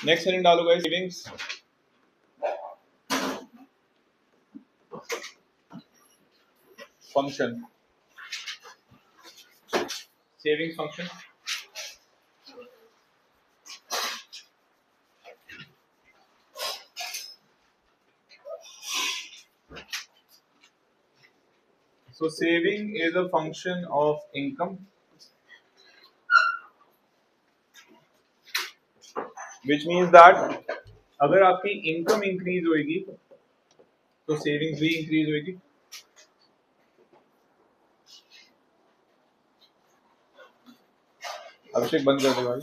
Next heading डालो guys, savings function, savings function. So saving is a function of income, which means that अगर आपकी income increase होगी तो savings भी increase होगी। अभिषेक बंद कर दे भाई।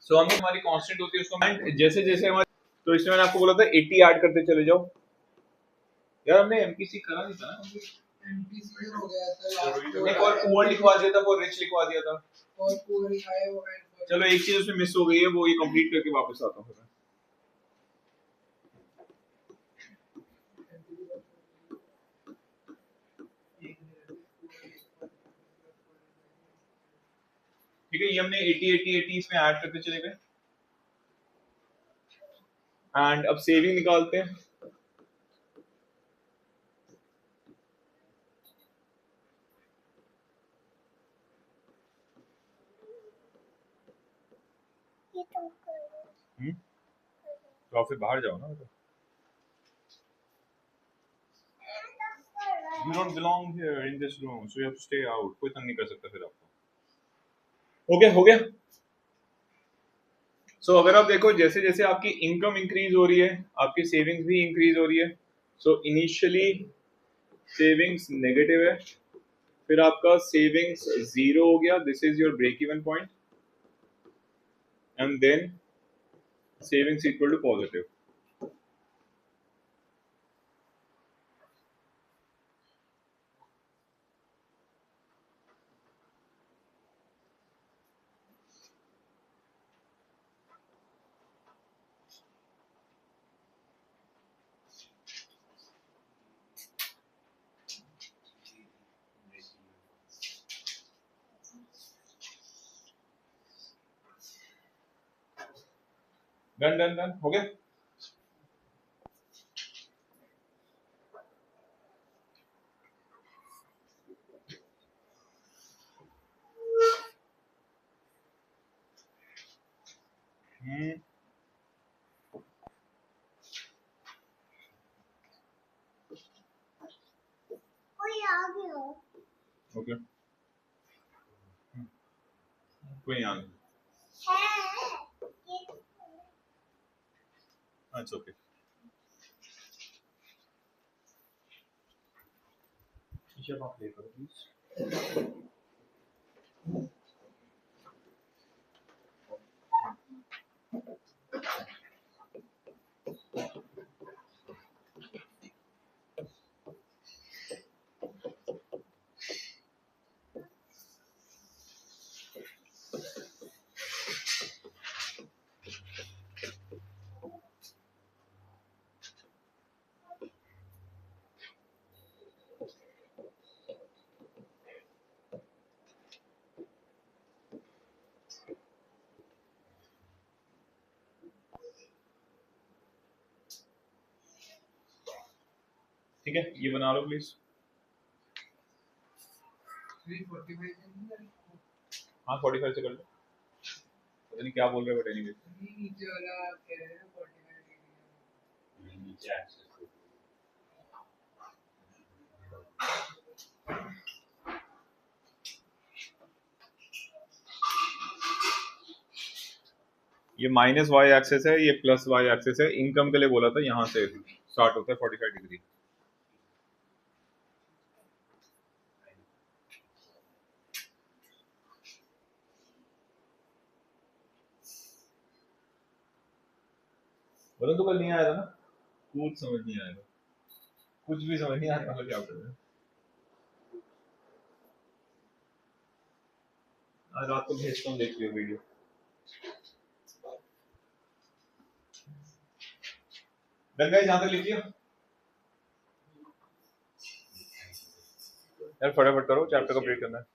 सो हम हमारी कांस्टेंट होती है उसको जैसे जैसे हमारे, तो इसमें मैंने आपको बोला था 80 ऐड करते चले जाओ। यार हमने एमपीसी करा नहीं था ना, एमपीसी हो गया था नहीं, और पुअर लिखवा दिया था, और रिच लिखवा दिया था, और पुअर लिखाया वो एंड। चलो एक चीज उसमें मिस हो गई है, वो ये कंप्लीट करके वापस आता हूँ। ठीक है, ये हमने 80 80 80 इसमें ऐड करते चले गए। एंड अब सेविंग निकालते हैं। तो आप फिर बाहर जाओ ना, तो You don't belong here in this room, so you have to stay out. कोई तंग नहीं कर सकता फिर आपको। हो गया। सो अगर आप देखो जैसे जैसे आपकी इनकम इंक्रीज हो रही है, आपकी सेविंग्स भी इंक्रीज हो रही है। सो इनिशियली सेविंग्स नेगेटिव है, फिर आपका सेविंग्स जीरो हो गया, this is your break even point, and then savings equal to positive. Done done done हो गया। ओके, कोई यहाँ नहीं, इट्स ओके। आप प्ले करो प्लीज। ठीक है, ये बना लो प्लीज। 345 हाँ 45 से कर लो, पता नहीं क्या बोल रहे हो, बट एनीवे नीचे वाला कह रहे हैं 45 नीचे एक्सेस ये माइनस वाई एक्सेस है, ये प्लस वाई एक्सेस है। इनकम के लिए बोला था, यहाँ से स्टार्ट होता है 45 डिग्री। बोलो तो कल नहीं आया था ना, कुछ समझ नहीं आएगा, कुछ भी समझ नहीं आया, मतलब क्या कर रहे हैं। आज रात को भेजता हूँ, देख लियो वीडियो। गंगा जहाँ तक लिखिए यार, फटाफट करो, चैप्टर कंप्लीट करना है।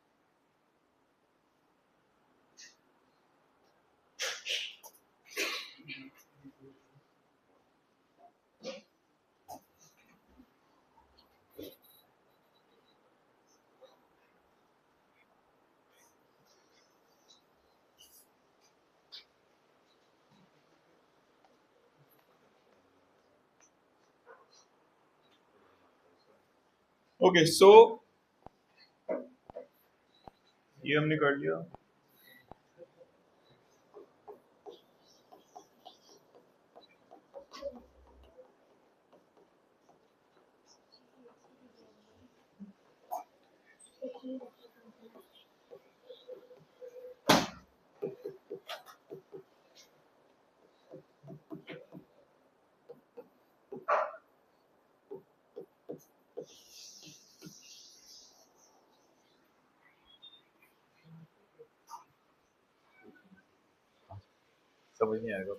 ओके सो ये हमने कर लिया। समझ नहीं आएगा,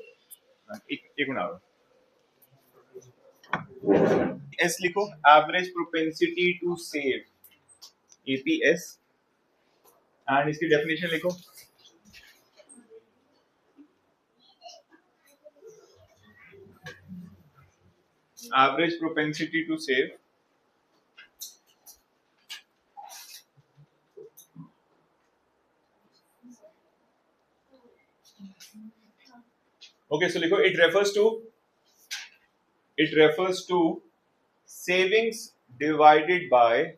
एक मिनट। एस लिखो, average propensity to save, APS, and इसकी डेफिनेशन लिखो। Average propensity to save okay, so लिखो, it refers to savings divided by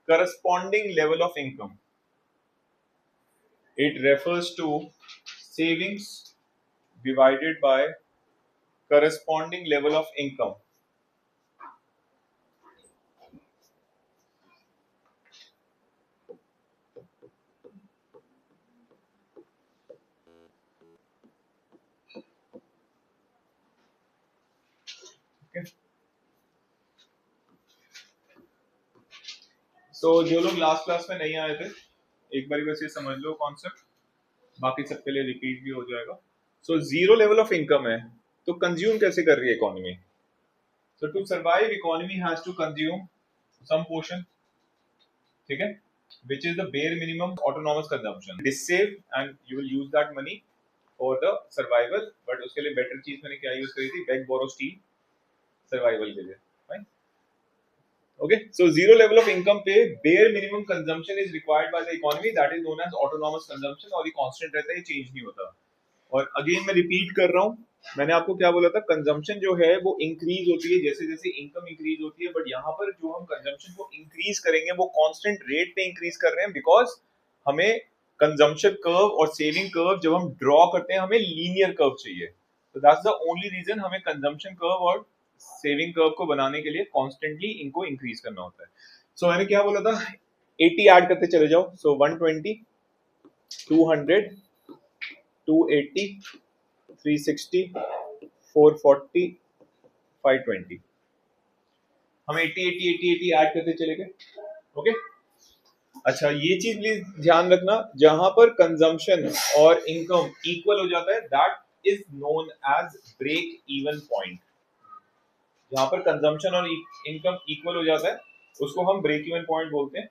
corresponding level of income. It refers to savings divided by corresponding level of income. Okay. So जो लोग last class में नहीं आए थे, एक बार बस ये समझ लो कॉन्सेप्ट, बाकी सबके लिए रिपीट भी हो जाएगा। So zero level of income है, तो कंज्यूम कैसे कर रही है economy? So to survive economy has to consume some portion, ठीक है, which is the bare minimum autonomous consumption. This save and you will use that money for the survival, but उसके लिए बेटर चीज मैंने क्या यूज करी थी, bag borrow steal, survival के लिए। Fine, okay. So zero level of income पे bare minimum consumption is required by the economy, that is known as autonomous consumption, और ये कांस्टेंट रहता है, ये चेंज नहीं होता। और अगेन मैं रिपीट कर रहा हूँ, मैंने आपको क्या बोला था, कंजम्पशन जो है वो इंक्रीज होती है जैसे जैसे इनकम इंक्रीज होती है, बट यहाँ पर जो हम कंजम्पशन को इंक्रीज करेंगे वो कांस्टेंट रेट पे इंक्रीज कर रहे हैं, बिकॉज हमें कंजम्पशन कर्व और सेविंग कर्व जब हम ड्रॉ करते हैं हमें लीनियर कर्व चाहिए, तो दैट्स द ओनली रीजन हमें कंजम्पशन कर्व और सेविंग कर्व को बनाने के लिए कॉन्स्टेंटली इनको इंक्रीज करना होता है। सो मैंने क्या बोला था, 80 ऐड करते चले जाओ, सो 120, 200, 280, 360, 440, 520, हम 80 80 80 80 ऐड करते चले गए। ओके, अच्छा ये चीज प्लीज ध्यान रखना, जहां पर कंजम्पशन और इनकम इक्वल हो जाता है that is known as break even point. जहां पर कंजम्पशन और इनकम इक्वल हो जाता है उसको हम ब्रेक इवन पॉइंट बोलते हैं।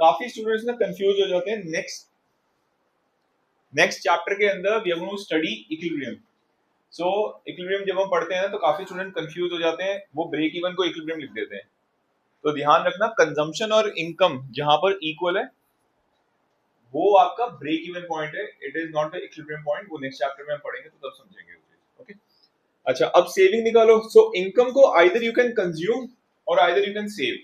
काफी स्टूडेंट्स ना कंफ्यूज हो जाते हैं, नेक्स्ट चैप्टर के अंदर we are going to study equilibrium. So equilibrium जब हम पढ़ते हैं तो काफी स्टूडेंट कंफ्यूज हो जाते हैं, वो ब्रेक इवन को इक्विलिब्रियम लिख देते हैं। तो ध्यान रखना, कंजम्पशन और इनकम जहां पर इक्वल है वो आपका ब्रेक इवन पॉइंट है, it is not the equilibrium point. वो नेक्स्ट चैप्टर में हम पढ़ेंगे तो तब समझेंगे। ओके, अच्छा अब सेविंग निकालो। सो इनकम को आइदर यू कैन कंज्यूम और आइदर यू कैन सेव।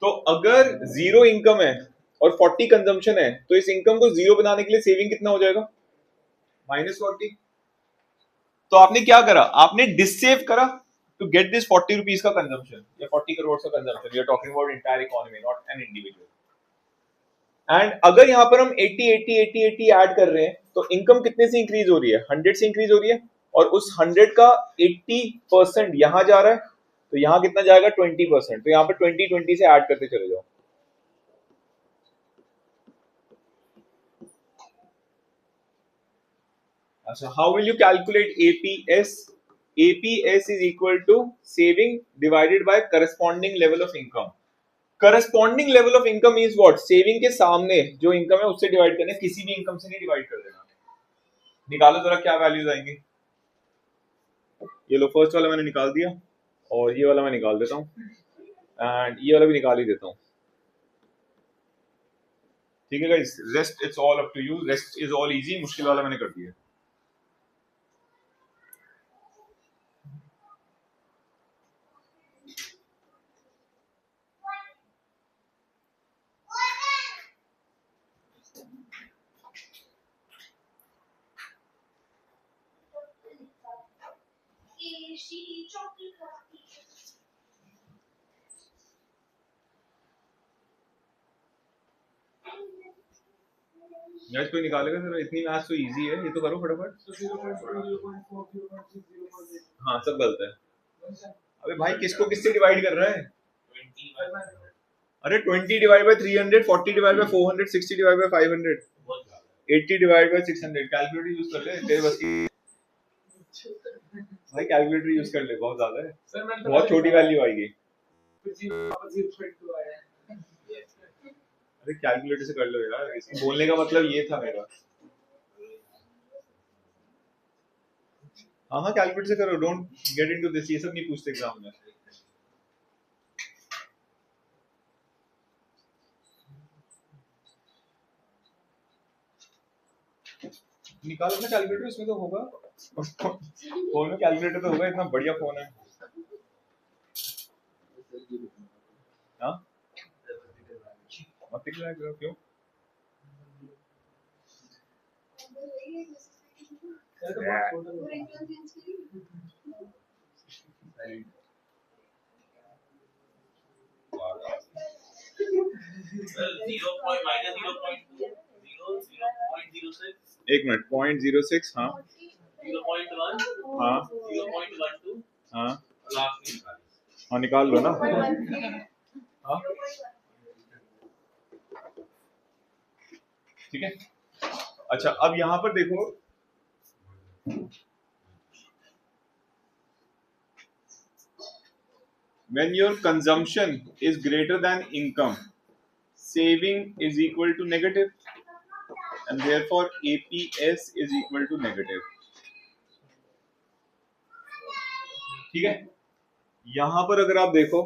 तो अगर जीरो इनकम है और 40 कंजम्पशन है तो इस इनकम को जीरो बनाने के लिए सेविंग कितना हो जाएगा, -40। तो आपने क्या करा, आपने डिससेव करा टू गेट दिस 40 रुपीज का कंजम्पशन या 40 करोड़ का consumption. We are talking about entire economy, not an individual. And अगर यहां पर हम 80 80 80 80 ऐड कर रहे हैं तो इनकम कितने से इंक्रीज हो रही है, 100 से इंक्रीज हो रही है। और उस 100 का 80% यहाँ जा रहा है, तो यहाँ कितना जाएगा 20%, तो यहाँ पे 20 से ऐड करते चले जाओ। अच्छा, how will you calculate APS? APS is equal to saving divided by corresponding level of income. Corresponding level of income is what? Saving के सामने जो इनकम है उससे डिवाइड करना है, किसी भी इनकम से नहीं डिवाइड कर देना। निकालो जरा क्या वैल्यूज आएंगी। ये लो, फर्स्ट वाला मैंने निकाल दिया और ये वाला मैं निकाल देता हूँ एंड ये वाला भी निकाल ही देता हूँ। ठीक है guys, rest it's all up to you, rest is all easy. मुश्किल वाला मैंने कर दिया। कोई निकालेगा सर? इतनी मैथ्स तो इजी है, ये तो करो फटाफट। हाँ सब गलत है। अबे भाई किसको किससे डिवाइड कर रहा है? अरे 20 divide by 300, 40 divide by 400, 60 divide by 500, 80 divide by 600। Calculator use कर ले, तेरे बस की भाई, कैलकुलेटर यूज कर ले, बहुत ज्यादा है, बहुत छोटी वैल्यू आएगी। अरे कैलकुलेटर से कर लो यार, इसकी बोलने का मतलब ये था मेरा। हाँ कैलकुलेटर से करो, डोंट गेट इनटू दिस, ये सब नहीं पूछते एग्जाम में। निकालो ना कैलकुलेटर, इसमें तो होगा, फोन में कैलकुलेटर तो होगा, इतना बढ़िया फोन है। हाँ मत क्यों? एक मिनट, 0.06, हाँ 0.1, हाँ 0.12, हाँ हाँ निकाल लो ना। हाँ ठीक है। अच्छा अब यहाँ पर देखो, when your consumption is greater than income, saving is equal to negative and therefore APS is equal to negative। ठीक है, यहां पर अगर आप देखो,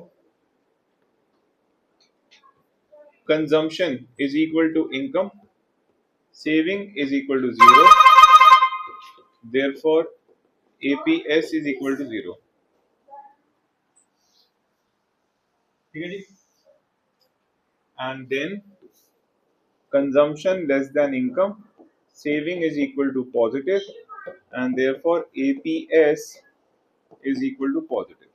consumption is equal to income, saving is equal to 0, therefore APS is equal to 0। ठीक है जी, and then consumption less than income, saving is equal to positive and therefore APS is equal to positive।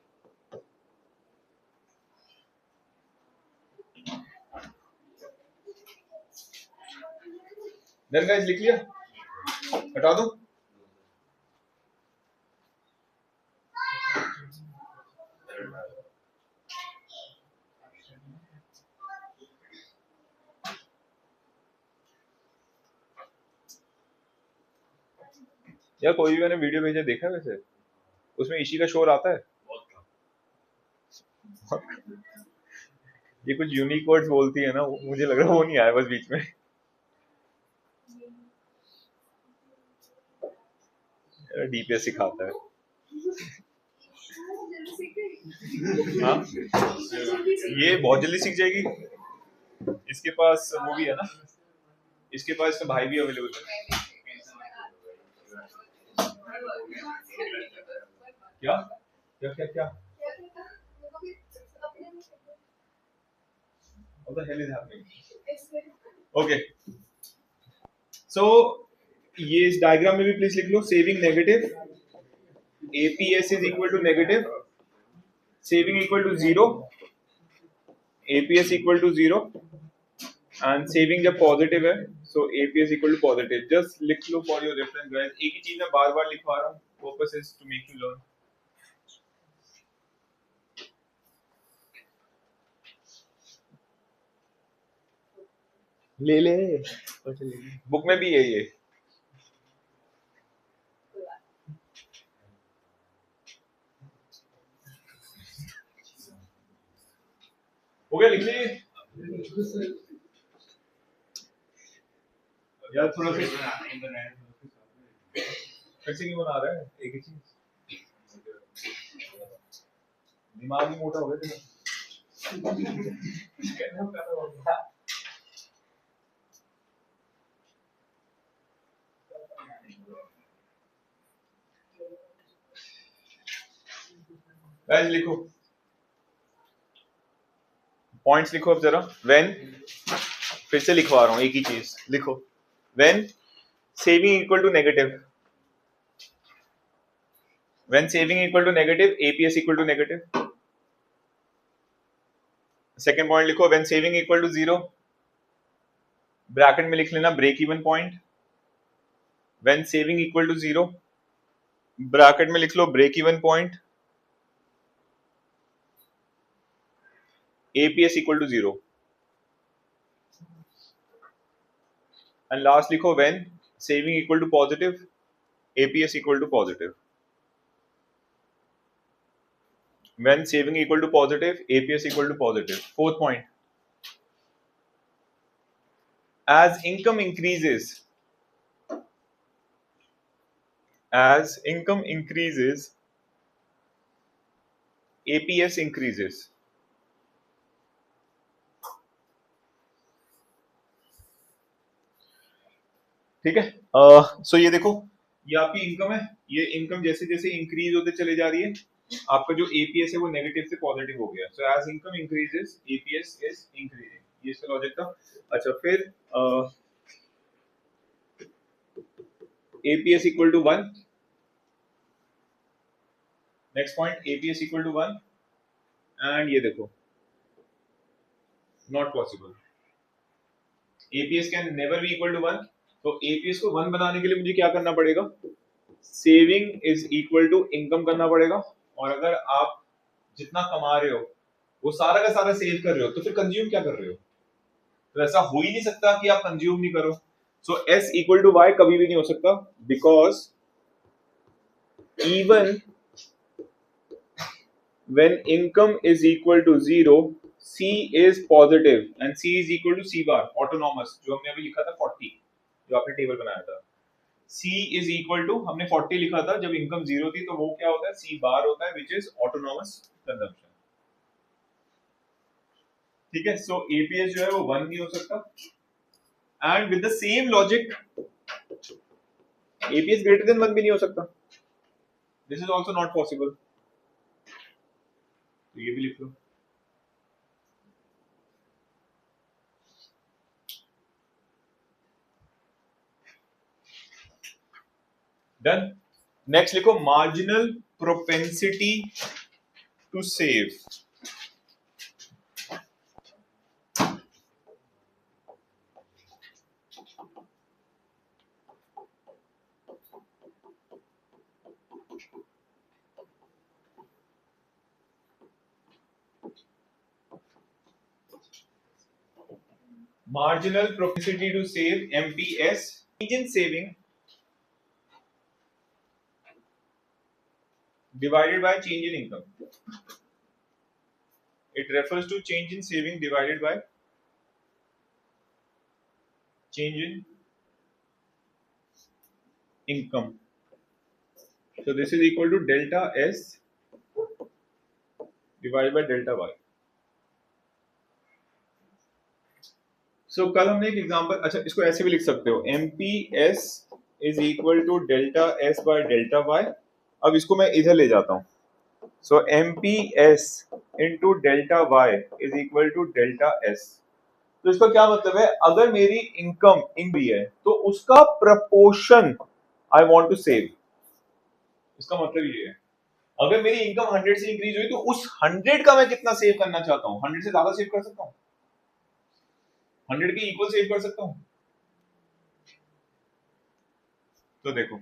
Then guys लिख लिया, हटा दो। या कोई भी मैंने वीडियो भेजा देखा है वैसे, उसमें इसी का शोर आता है। ये कुछ यूनिक वर्ड्स बोलती है ना, मुझे लग रहा है वो नहीं आया बस बीच में। डीपीएस सिखाता है। हाँ ये बहुत जल्दी सीख जाएगी, इसके पास वो भी है ना, इसके पास इसका भाई भी अवेलेबल है। क्या क्या क्या क्या What the hell is happening? Okay. So ये इस डायग्राम में भी प्लीज लिख लो, saving negative, APS is equal to negative, saving equal to 0, APS equal to 0 and saving जब पॉजिटिव है so APS equal to positive. Just लिख लो फॉर योर रेफरेंस गाइस. एक ही चीज मैं बार बार लिखवा रहा हूँ. Purpose is to make you learn. ले ले बुक में भी है ये. हो गया. लिख ले यार. थोड़ा सा कैसे नहीं बना रहा है एक ही चीज. दिमाग ही मोटा हो गया तेरा. गाइस लिखो पॉइंट्स लिखो अब जरा. व्हेन फिर से लिखवा रहा हूं एक ही चीज. लिखो when saving equal to negative. When saving equal to negative APS equal to negative. Second point लिखो when saving equal to zero. Bracket में लिख लेना break even point. When saving equal to zero bracket में लिख लो break even point. APS equal to zero. And last लिखो when saving equal to positive APS equal to positive. When saving equal to positive, APS equal to positive. Fourth point. As income increases, APS increases. ठीक है. सो ये देखो ये आपकी income है. ये income जैसे जैसे इंक्रीज होते चले जा रही है. आपका जो एपीएस है वो नेगेटिव से पॉजिटिव हो गया. So as income increases APS is increasing. ये इसका लॉजिक था. अच्छा फिर APS equal to 1. Next point APS equal to 1 and ये देखो not possible. APS can never be equal to 1. तो एपीएस को 1 बनाने के लिए मुझे क्या करना पड़ेगा. Saving is equal to income करना पड़ेगा. और अगर आप जितना कमा रहे हो वो सारा का सारा सेव कर रहे हो तो फिर कंज्यूम क्या कर रहे हो. तो ऐसा हो ही नहीं सकता कि आप कंज्यूम नहीं करो. सो एस इक्वल टू वाई कभी भी नहीं हो सकता. Because even when income is equal to 0 C is positive and C is equal to C bar autonomous. जो हमने अभी लिखा था 40 जो आपने टेबल बनाया था. C is equal to हमने 40 लिखा था जब इनकम 0 थी. तो वो क्या होता है C bar होता है which is autonomous consumption. ठीक है. सो एपीएस जो है वो 1 नहीं हो सकता. And with the same logic APS greater than 1 भी नहीं हो सकता. This is also not possible. तो ये भी लिख लो. डन. नेक्स्ट लिखो marginal propensity to save. Marginal propensity to save MPS. Change in saving divided by change in income. It refers to change in saving divided by change in income. So this is equal to delta S divided by delta Y. सो कल हमने एक example. अच्छा इसको ऐसे भी लिख सकते हो MPS is equal to delta S by delta Y. अब इसको मैं इधर ले जाता हूँ. So MPS into delta Y is equal to delta S. तो इसका क्या मतलब है. अगर मेरी इनकम इंक्रीज है तो उसका proportion I want to save. इसका मतलब ये है अगर मेरी इनकम 100 से इंक्रीज हुई तो उस 100 का मैं कितना सेव करना चाहता हूँ. 100 से ज्यादा सेव कर सकता हूँ. 100 के इक्वल सेव कर सकता हूँ। तो देखो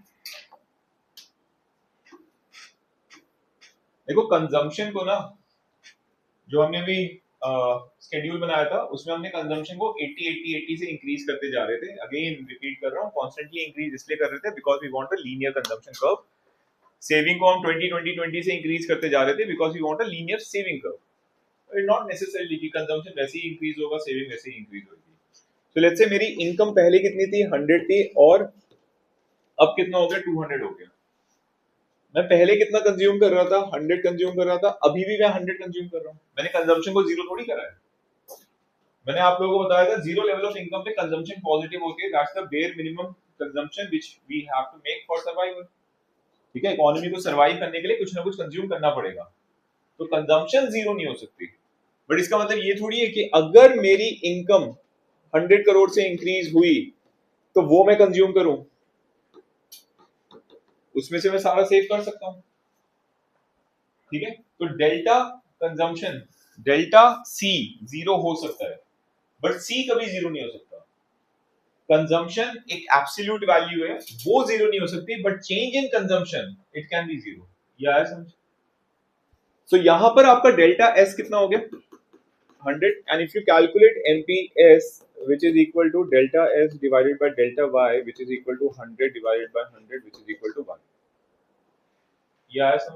कंजम्पशन को ना, जो हमने भी शेड्यूल बनाया था उसमें हमने कंजम्पशन को 80 80 80 से इंक्रीज करते जा रहे थे। अगेन रिपीट कर रहा हूँ, कॉन्स्टेंटली इंक्रीज इसलिए कर रहे थे because we want a linear consumption curve. Saving को हम 20 20 20 से इंक्रीज करते जा रहे थे because we want a linear saving curve. Not necessarily कि कंजम्पशन वैसे ही इंक्रीज होगा, सेविंग वैसे ही इंक्रीज होगी। तो लेट्स से मेरी इनकम पहले कितनी थी, 100 थी, और अब कितना हो गया, 200 हो गया। मैं पहले कितना कंज्यूम कर रहा था, 100 कंज्यूम कर रहा था, अभी भी मैं 100 कंज्यूम कर रहा हूँ। मैंने कंजम्पशन को जीरो थोड़ी करा है। मैंने आप लोगों को बताया था जीरो लेवल ऑफ इनकम पे कंजम्पशन पॉजिटिव होती है, that's the bare minimum consumption which we have to make for survival. ठीक है, इकोनॉमी को सर्वाइव करने के लिए कुछ ना कुछ कंज्यूम करना पड़ेगा, तो कंजम्पशन जीरो नहीं हो सकती। बट इसका मतलब ये थोड़ी है कि अगर मेरी इनकम 100 करोड़ से इंक्रीज हुई तो वो मैं कंज्यूम करूं, उसमें से मैं सारा सेव कर सकता हूं। ठीक है, तो delta consumption, delta C zero हो सकता है, बट सी कभी जीरो नहीं हो सकता। कंजम्पशन एक एब्सोल्यूट वैल्यू है, वो जीरो नहीं हो सकती, but change in consumption it can B zero. या है समझ? सो यहां पर आपका डेल्टा एस कितना हो गया, 100, and if you calculate MPS, which is equal to delta S divided by delta Y, which is equal to 100 divided by 100, which is equal to 1. Yeah, so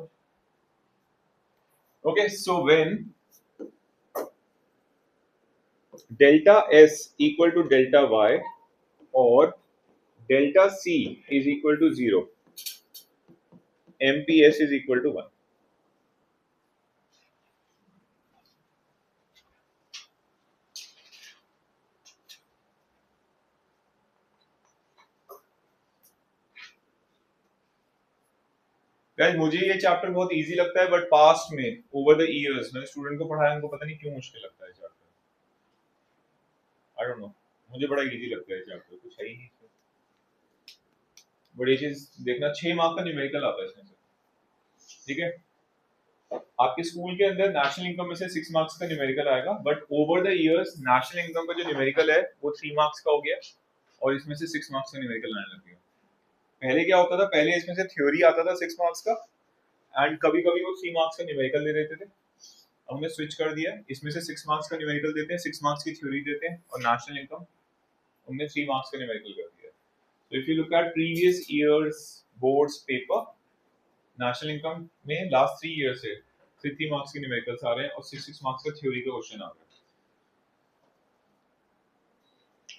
okay, so when delta S equal to delta Y or delta C is equal to 0, MPS is equal to 1. Guys मुझे ये chapter बहुत easy लगता है, but past में over the years मैंने student को पढ़ाया, उनको पता नहीं क्यों मुश्किल लगता है चैप्टर। आई डोंट नो, मुझे बड़ा इजी लगता है चैप्टर, कुछ है ही नहीं। बट ये चीज देखना, 6 मार्क का न्यूमेरिकल आता है इसमें से। ठीक है, आपके स्कूल के अंदर नेशनल इनकम में से 6 मार्क्स का न्यूमेरिकल आएगा, but over the years national income का जो न्यूमेरिकल है वो 3 मार्क्स का हो गया, और इसमें से 6 मार्क्स का न्यूमेरिकल आने लग गया। पहले क्या होता था, पहले इसमें से थ्योरी आता था 6 मार्क्स का, एंड कभी कभी वो 3 मार्क्स का न्यूमेरिकल दे देते थे। हमने स्विच कर दिया, इसमें से 6 मार्क्स का न्यूमेरिकल देते हैं, 6 मार्क्स की थ्योरी देते हैं, और नेशनल इनकम हमने 3 मार्क्स का न्यूमेरिकल कर दिया। तो if you look eight previous years boards paper, national income में लास्ट 3 ईयर से 3 मार्क्स के न्यूमेरिकल्स आ रहे हैं और 6 मार्क्स का थ्योरी का क्वेश्चन आ रहा है।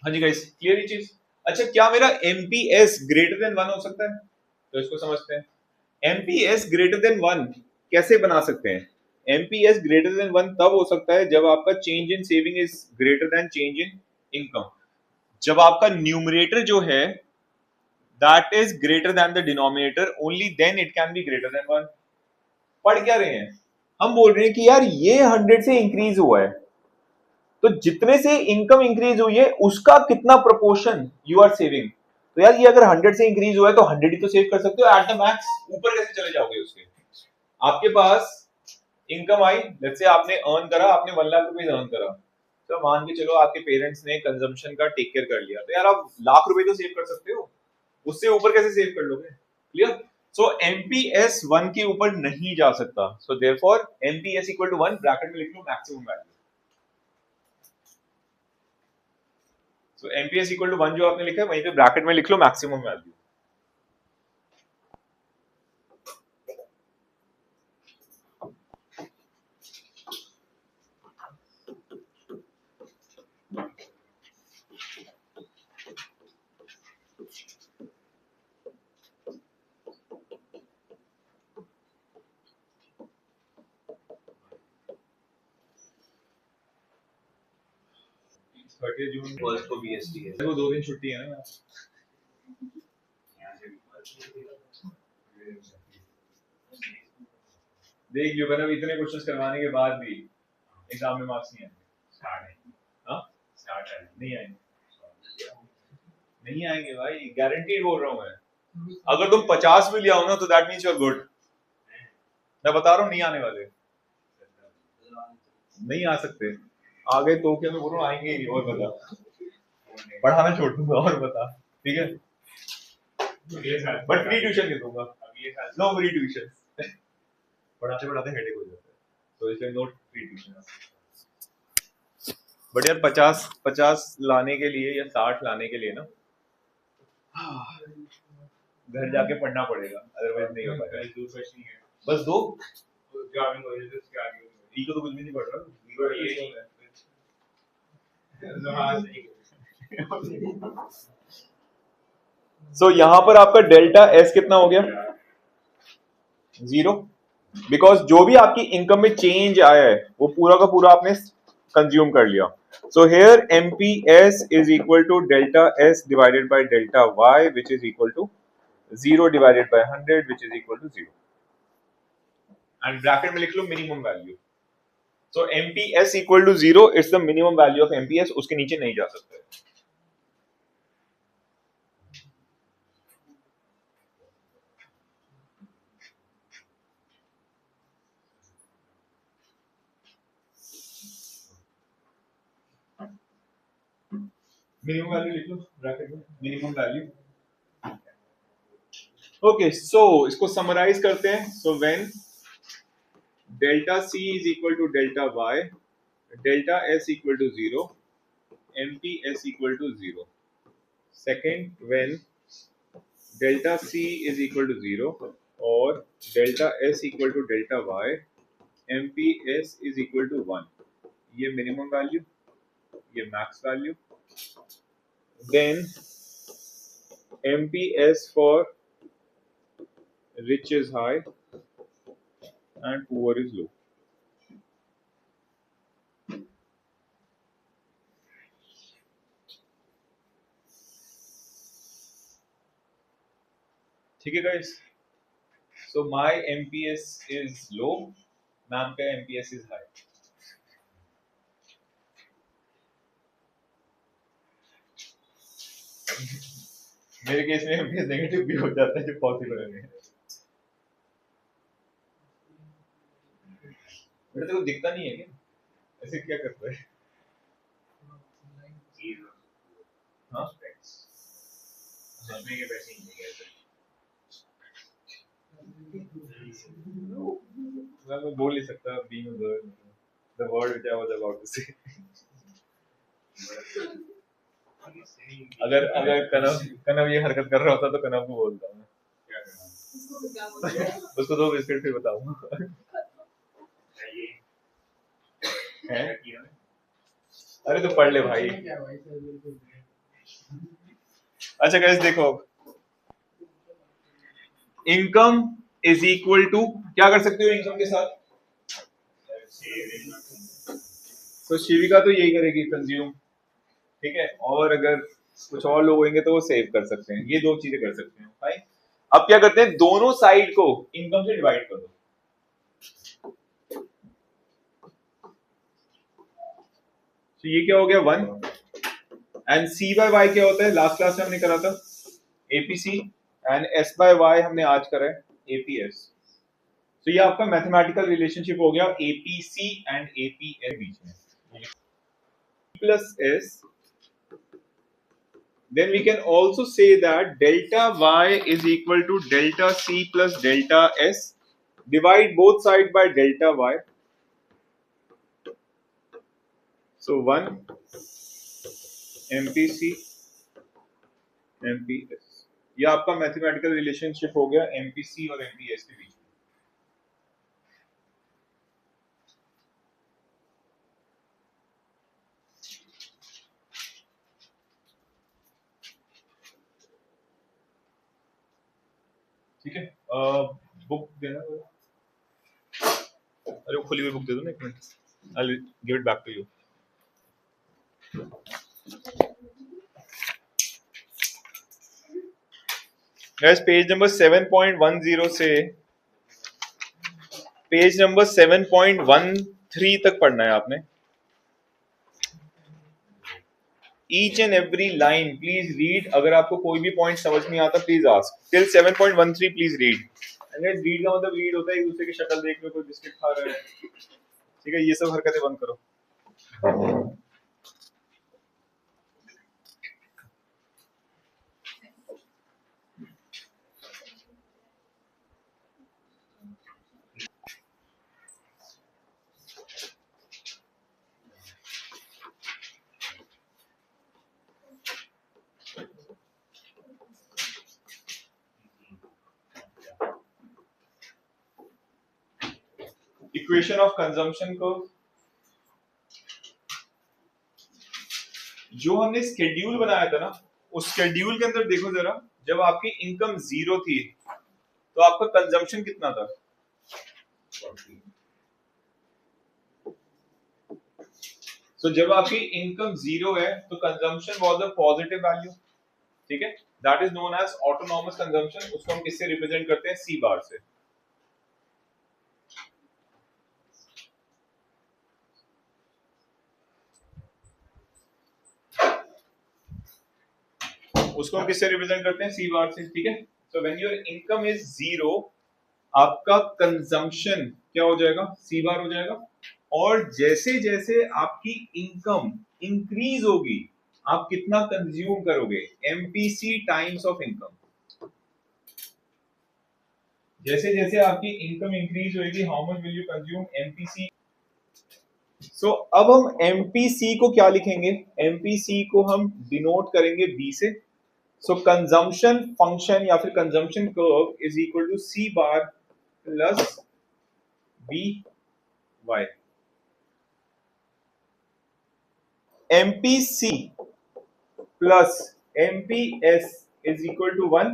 हाँ जी गाइस, क्लियर ये चीज? अच्छा, क्या मेरा एमपीएस ग्रेटर देन 1 हो सकता है? तो इसको समझते हैं। एमपीएस ग्रेटर देन 1 कैसे बना सकते हैं? एमपीएस ग्रेटर देन 1 तब हो सकता है जब आपका change in saving is greater than change in income. जब आपका न्यूमरेटर जो है that is greater than the denominator, only then it can be greater than 1। पढ़ क्या रहे हैं हम? बोल रहे हैं कि यार ये 100 से इंक्रीज हुआ है, तो जितने से इनकम इंक्रीज हुई है उसका कितना प्रोपोर्शन यू आर सेविंग। तो यार ये अगर 100 से इंक्रीज हुआ है तो 100 ही तो सेव कर सकते हो एट द मैक्स, ऊपर कैसे चले जाओगे उसके? आपके पास इनकम आई, लेट्स से आपने अर्न करा, आपने 1 लाख रुपए अर्न करा, तो मान के चलो आपके पेरेंट्स ने कंजम्पशन का टेक केयर कर लिया, तो यार आप लाख रुपए तो सेव कर सकते हो, उससे ऊपर कैसे सेव कर लोगे? क्लियर? सो एमपीएस 1 के ऊपर नहीं जा सकता, so therefore MPS equal to 1 bracket में लिख लो maximum value. So MPS equal to 1 जो आपने लिखा है वहीं पे ब्रैकेट में लिख लो मैक्सिमम वैल्यू। जून फर्स्ट को बीएसटी है, वो 2 दिन छुट्टी है ना। देख जो मैंने इतने क्वेश्चंस करवाने के बाद भी एग्जाम में मार्क्स नहीं आएंगे। हाँ, नहीं आएंगे, नहीं आएंगे भाई, गारंटीड बोल रहा हूँ मैं। अगर तुम 50 भी ले आओ ना तो that means you are good. मैं बता रहा हूँ नहीं आने वाले, नहीं आ सकते। आ गए तो क्या मैं बोल रहा हूँ आएंगे ही नहीं, और बता। पढ़ाना छोड़ दूंगा और बता, ठीक है, बट फ्री ट्यूशन दे दूंगा, नो फ्री ट्यूशन, पढ़ाते पढ़ाते हेडेक हो जाता है, तो इसलिए नो फ्री ट्यूशन। बट यार 50 लाने के लिए या 60 लाने के लिए ना घर जाके पढ़ना पड़ेगा, अदरवाइज नहीं हो पाएगा। बस दो को तो कुछ भी नहीं पढ़ रहा, सो यहां पर आपका डेल्टा एस कितना हो गया, 0, बिकॉज जो भी आपकी इनकम में चेंज आया है वो पूरा का पूरा आपने कंज्यूम कर लिया। So here MPS is equal to delta S divided by delta Y which is equal to 0 divided by 100 which is equal to 0, and bracket में लिख लो minimum value. So MPS equal to 0 is the minimum value of MPS, उसके नीचे नहीं जा सकते। Minimum value लिख लो ब्रैकेट में, मिनिमम वैल्यू। ओके, सो इसको समराइज करते हैं। So when delta C is equal to delta Y, delta S equal to 0, MPS equal to 0। Second, when delta C is equal to 0 और delta S equal to delta Y, MPS is equal to 1। ये minimum value, ये max value. Then MPS for rich is high and poor is low. ठीक है guys, so my MPS is low, ma'am का MPS is high. मेरे case में MPS negative भी हो जाता है जो पॉसिबल है। बेटा तेरे को दिखता नहीं है क्या, ऐसे क्या करता है? हाँ के पैसे मैं बोल नहीं सकता being a girl, the word which I was about to say. अगर कनव ये हरकत कर रहा होता तो कनव को बोलता मैं, उसको 2 बिस्किट फिर बताऊंगा। अरे तो पढ़ ले भाई। अच्छा गाइस देखो, इनकम इज इक्वल टू क्या कर सकते हो इनकम के साथ? तो शिविका तो यही करेगी, कंज्यूम, ठीक है, और अगर कुछ और लोग होंगे तो वो सेव कर सकते हैं, ये 2 चीजें कर सकते हैं भाई। अब क्या करते हैं, दोनों साइड को इनकम से डिवाइड कर दो। तो ये क्या हो गया 1, एंड सी बाय वाई क्या होता है, लास्ट क्लास में हमने करा था APC, and S by Y हमने आज करा है एपीएस। तो ये आपका मैथमेटिकल रिलेशनशिप हो गया एपीसी एंड एपीएस बीच में, plus S. Then we can also say that delta y is equal to delta c plus delta s. Divide both sides by delta y. So 1 MPC MPS. ये आपका mathematical relationship हो गया MPC और MPS के बीच में। ठीक है, book देना, अरे वो खुली हुई बुक दे दो ना, 1 minute, I will give it back to you. Guys page number 7.10 से पेज नंबर 7.13 तक पढ़ना है आपने। Each and every line please read. अगर आपको कोई भी पॉइंट समझ नहीं आता please ask. Till 7.13 please read. अगर रीड का मतलब रीड होता है एक दूसरे की शक्ल देख लो, कोई बिस्किट खा रहा है, ठीक है, ये सब हरकतें बंद करो। इक्वेशन ऑफ कंजम्पशन कर्व, जो हमने स्केड्यूल बनाया था ना, उस स्केड्यूल के अंदर देखो जरा, जब आपकी इनकम 0 थी तो आपका कंजम्पशन कितना था? तो जब आपकी इनकम 0 है तो consumption was a positive value, ठीक है, that is known as autonomous consumption. उसको हम किससे रिप्रेजेंट करते हैं? सी बार से। उसको हम किससे रिप्रेजेंट करते हैं? सी बार से, ठीक है। So when your income is 0, आपका कंजम्पशन क्या हो जाएगा? सी बार हो जाएगा। और जैसे जैसे आपकी इनकम इंक्रीज होगी, आप कितना कंज्यूम करोगे? MPC times of income. जैसे जैसे आपकी इनकम इंक्रीज होगी, how much will you consume? MPC. So अब हम एमपीसी को क्या लिखेंगे? एमपीसी को हम डिनोट करेंगे बी से। सो कंजम्पशन फंक्शन या फिर consumption curve is equal to C bar plus B Y. MPC plus MPS is equal to 1.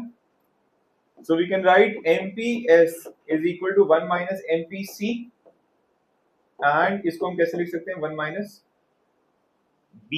So we can write MPS is equal to 1 minus MPC, and इसको हम कैसे लिख सकते हैं? 1 minus B.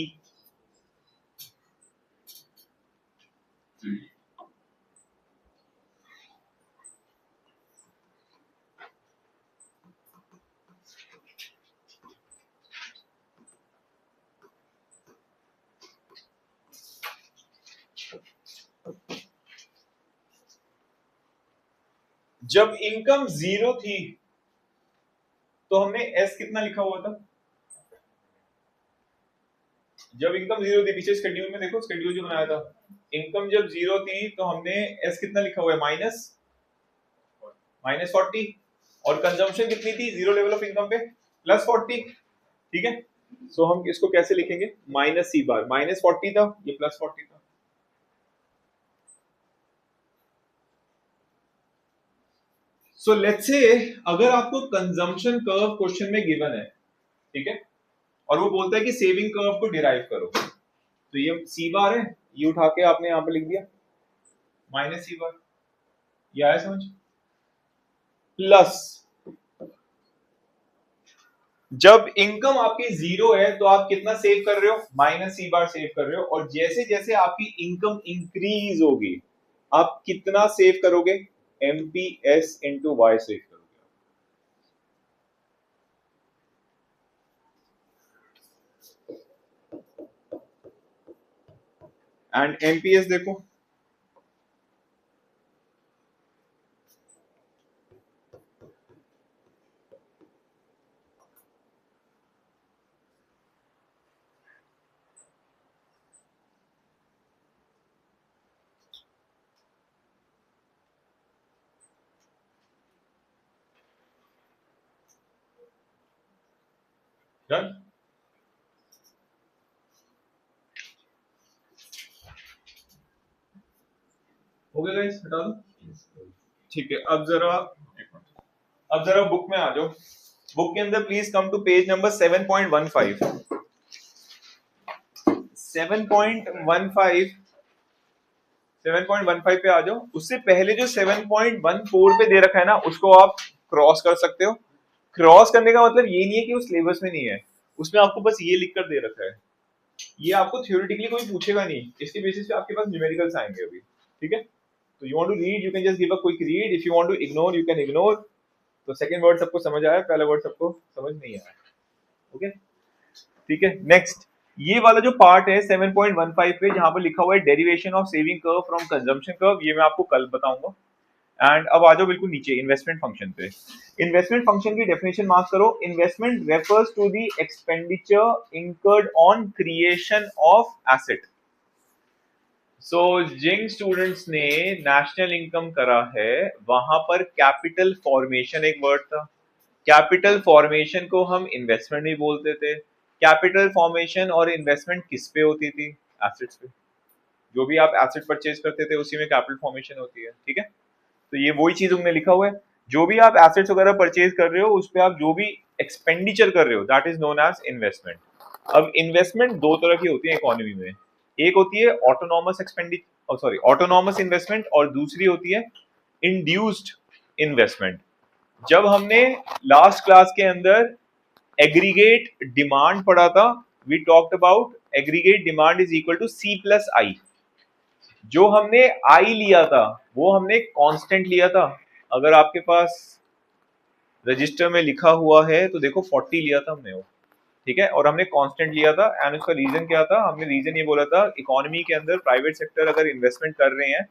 जब income 0 थी तो हमने S कितना लिखा हुआ था? जब इनकम 0 थी, पीछे स्केड्यूल में देखो, स्केड्यूल जो बनाया था, इनकम जब 0 थी तो हमने S कितना लिखा हुआ है? माइनस 40। और कंजम्पशन कितनी थी 0 लेवल ऑफ इनकम पे? प्लस 40, ठीक है। सो हम इसको कैसे लिखेंगे? माइनस सी बार, माइनस 40 था, ये प्लस 40 था। सो लेट्स से अगर आपको कंजम्पशन कर्व क्वेश्चन में गिवन है, ठीक है, और वो बोलता है कि सेविंग कर्व को डिराइव करो, तो ये सी बार है, ये उठा के आपने यहां पे लिख दिया माइनस सी बार, ये आया समझ? प्लस जब इनकम आपकी 0 है तो आप कितना सेव कर रहे हो? माइनस सी बार सेव कर रहे हो। और जैसे जैसे आपकी इनकम इंक्रीज होगी, आप कितना सेव करोगे? एमपीएस इंटू वाई सेव करोगे। एंड एमपीएस देखो, डन। हो गया गाइस, हटा दो, ठीक है। अब जरा बुक में आ जाओ। बुक के अंदर please come to page number 7.15। 7.15 पे आ जाओ। उससे पहले जो 7.14 पे दे रखा है ना, उसको आप क्रॉस कर सकते हो। क्रॉस करने का मतलब ये नहीं है कि वो सिलेबस में नहीं है, उसमें आपको बस ये लिख कर दे रखा है। ये आपको थ्योरेटिकली कोई पूछेगा नहीं, इसके बेसिस पे आपके पास न्यूमेरिकल्स आएंगे अभी, ठीक है। तो you want to read, you can just give a quick read. If you want to ignore, you can ignore. तो सेकंड वर्ड सबको समझ आया, पहला वर्ड सबको समझ नहीं आया, ओके, ठीक है। नेक्स्ट, ये वाला जो पार्ट है 7.15 पे, जहां पर लिखा हुआ है derivation of saving curve from consumption curve, ये मैं आपको कल बताऊंगा। एंड अब आ जाओ बिल्कुल नीचे इन्वेस्टमेंट फंक्शन पे। इन्वेस्टमेंट फंक्शन की डेफिनेशन मार्क करो। Investment refers to the expenditure incurred on creation of asset. So जिन स्टूडेंट्स ने नेशनल इनकम करा है, वहां पर कैपिटल फॉर्मेशन एक वर्ड था। कैपिटल फॉर्मेशन को हम इन्वेस्टमेंट भी बोलते थे। कैपिटल फॉर्मेशन और इन्वेस्टमेंट किस पे होती थी? एसेट्स पे। जो भी आप एसेट परचेज करते थे उसी में कैपिटल फॉर्मेशन होती है, ठीक है। तो ये वही चीज उन्होंने लिखा हुआ है। जो भी आप एसेट्स वगैरह परचेज कर रहे हो उस पे आप जो भी एक्सपेंडिचर कर रहे हो that is known as investment. अब इन्वेस्टमेंट दो तरह की होती है इकोनॉमी में, एक होती है autonomous expenditure, sorry autonomous investment, और दूसरी होती है इंड्यूस्ड इन्वेस्टमेंट। जब हमने लास्ट क्लास के अंदर एग्रीगेट डिमांड पढ़ा था, we talked about aggregate demand is equal to C plus I. जो हमने आई लिया था वो हमने कांस्टेंट लिया था। अगर आपके पास रजिस्टर में लिखा हुआ है तो देखो 40 लिया था हमने वो, ठीक है, और हमने कांस्टेंट लिया था। एंड उसका रीजन क्या था, हमने रीजन ये बोला था इकोनॉमी के अंदर प्राइवेट सेक्टर अगर इन्वेस्टमेंट कर रहे हैं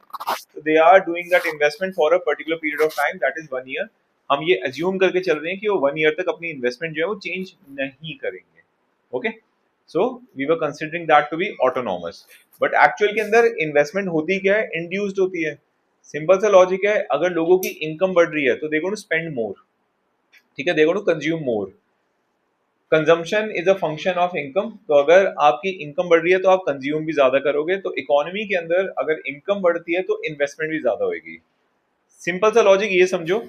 तो they are doing that investment for a particular period of time that is 1 year. हम ये अज्यूम करके चल रहे हैं कि वो 1 ईयर तक अपनी इन्वेस्टमेंट जो है वो चेंज नहीं करेंगे। Okay, so we were considering that to be autonomous. But actual के अंदर इन्वेस्टमेंट होती क्या है, इंड्यूस्ड होती है। सिंपल सा लॉजिक है, अगर लोगों की इनकम बढ़ रही है तो they going to spend more, ठीक है, they going to consume more. Consumption is a function of income. तो अगर आपकी इनकम बढ़ रही है तो आप कंज्यूम भी ज्यादा करोगे। तो इकोनॉमी के अंदर अगर इनकम बढ़ती है तो इन्वेस्टमेंट भी ज्यादा होगी। सिंपल सा लॉजिक ये समझो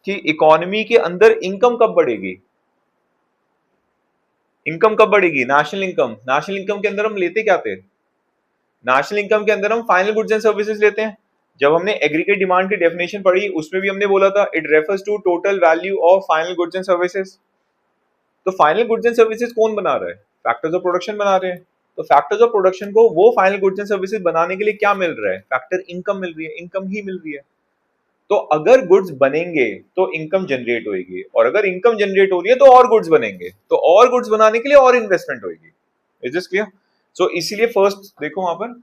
कि इकोनॉमी के अंदर इनकम कब बढ़ेगी, इनकम कब बढ़ेगी, नेशनल इनकम। नेशनल इनकम के अंदर हम लेते क्या थे, नेशनल इनकम के अंदर हम फाइनल गुड्स एंड सर्विसेज लेते हैं। जब हमने एग्रीगेट डिमांड की डेफिनेशन पढ़ी उसमें भी हमने बोला था it refers to total value of final goods and services. तो फाइनल गुड्स एंड सर्विसेज कौन बना रहा है, फैक्टर्स ऑफ प्रोडक्शन बना रहे हैं। तो फैक्टर्स ऑफ प्रोडक्शन को वो फाइनल गुड्स एंड सर्विसेज बनाने के लिए क्या मिल रहा है, फैक्टर इनकम मिल रही है, इनकम ही मिल रही है। तो अगर गुड्स बनेंगे तो इनकम जनरेट होगी, और अगर इनकम जनरेट हो रही है तो और गुड्स बनेंगे, तो और गुड्स बनाने के लिए और इन्वेस्टमेंट होगी। Is this clear? सो इसीलिए फर्स्ट देखो वहां पर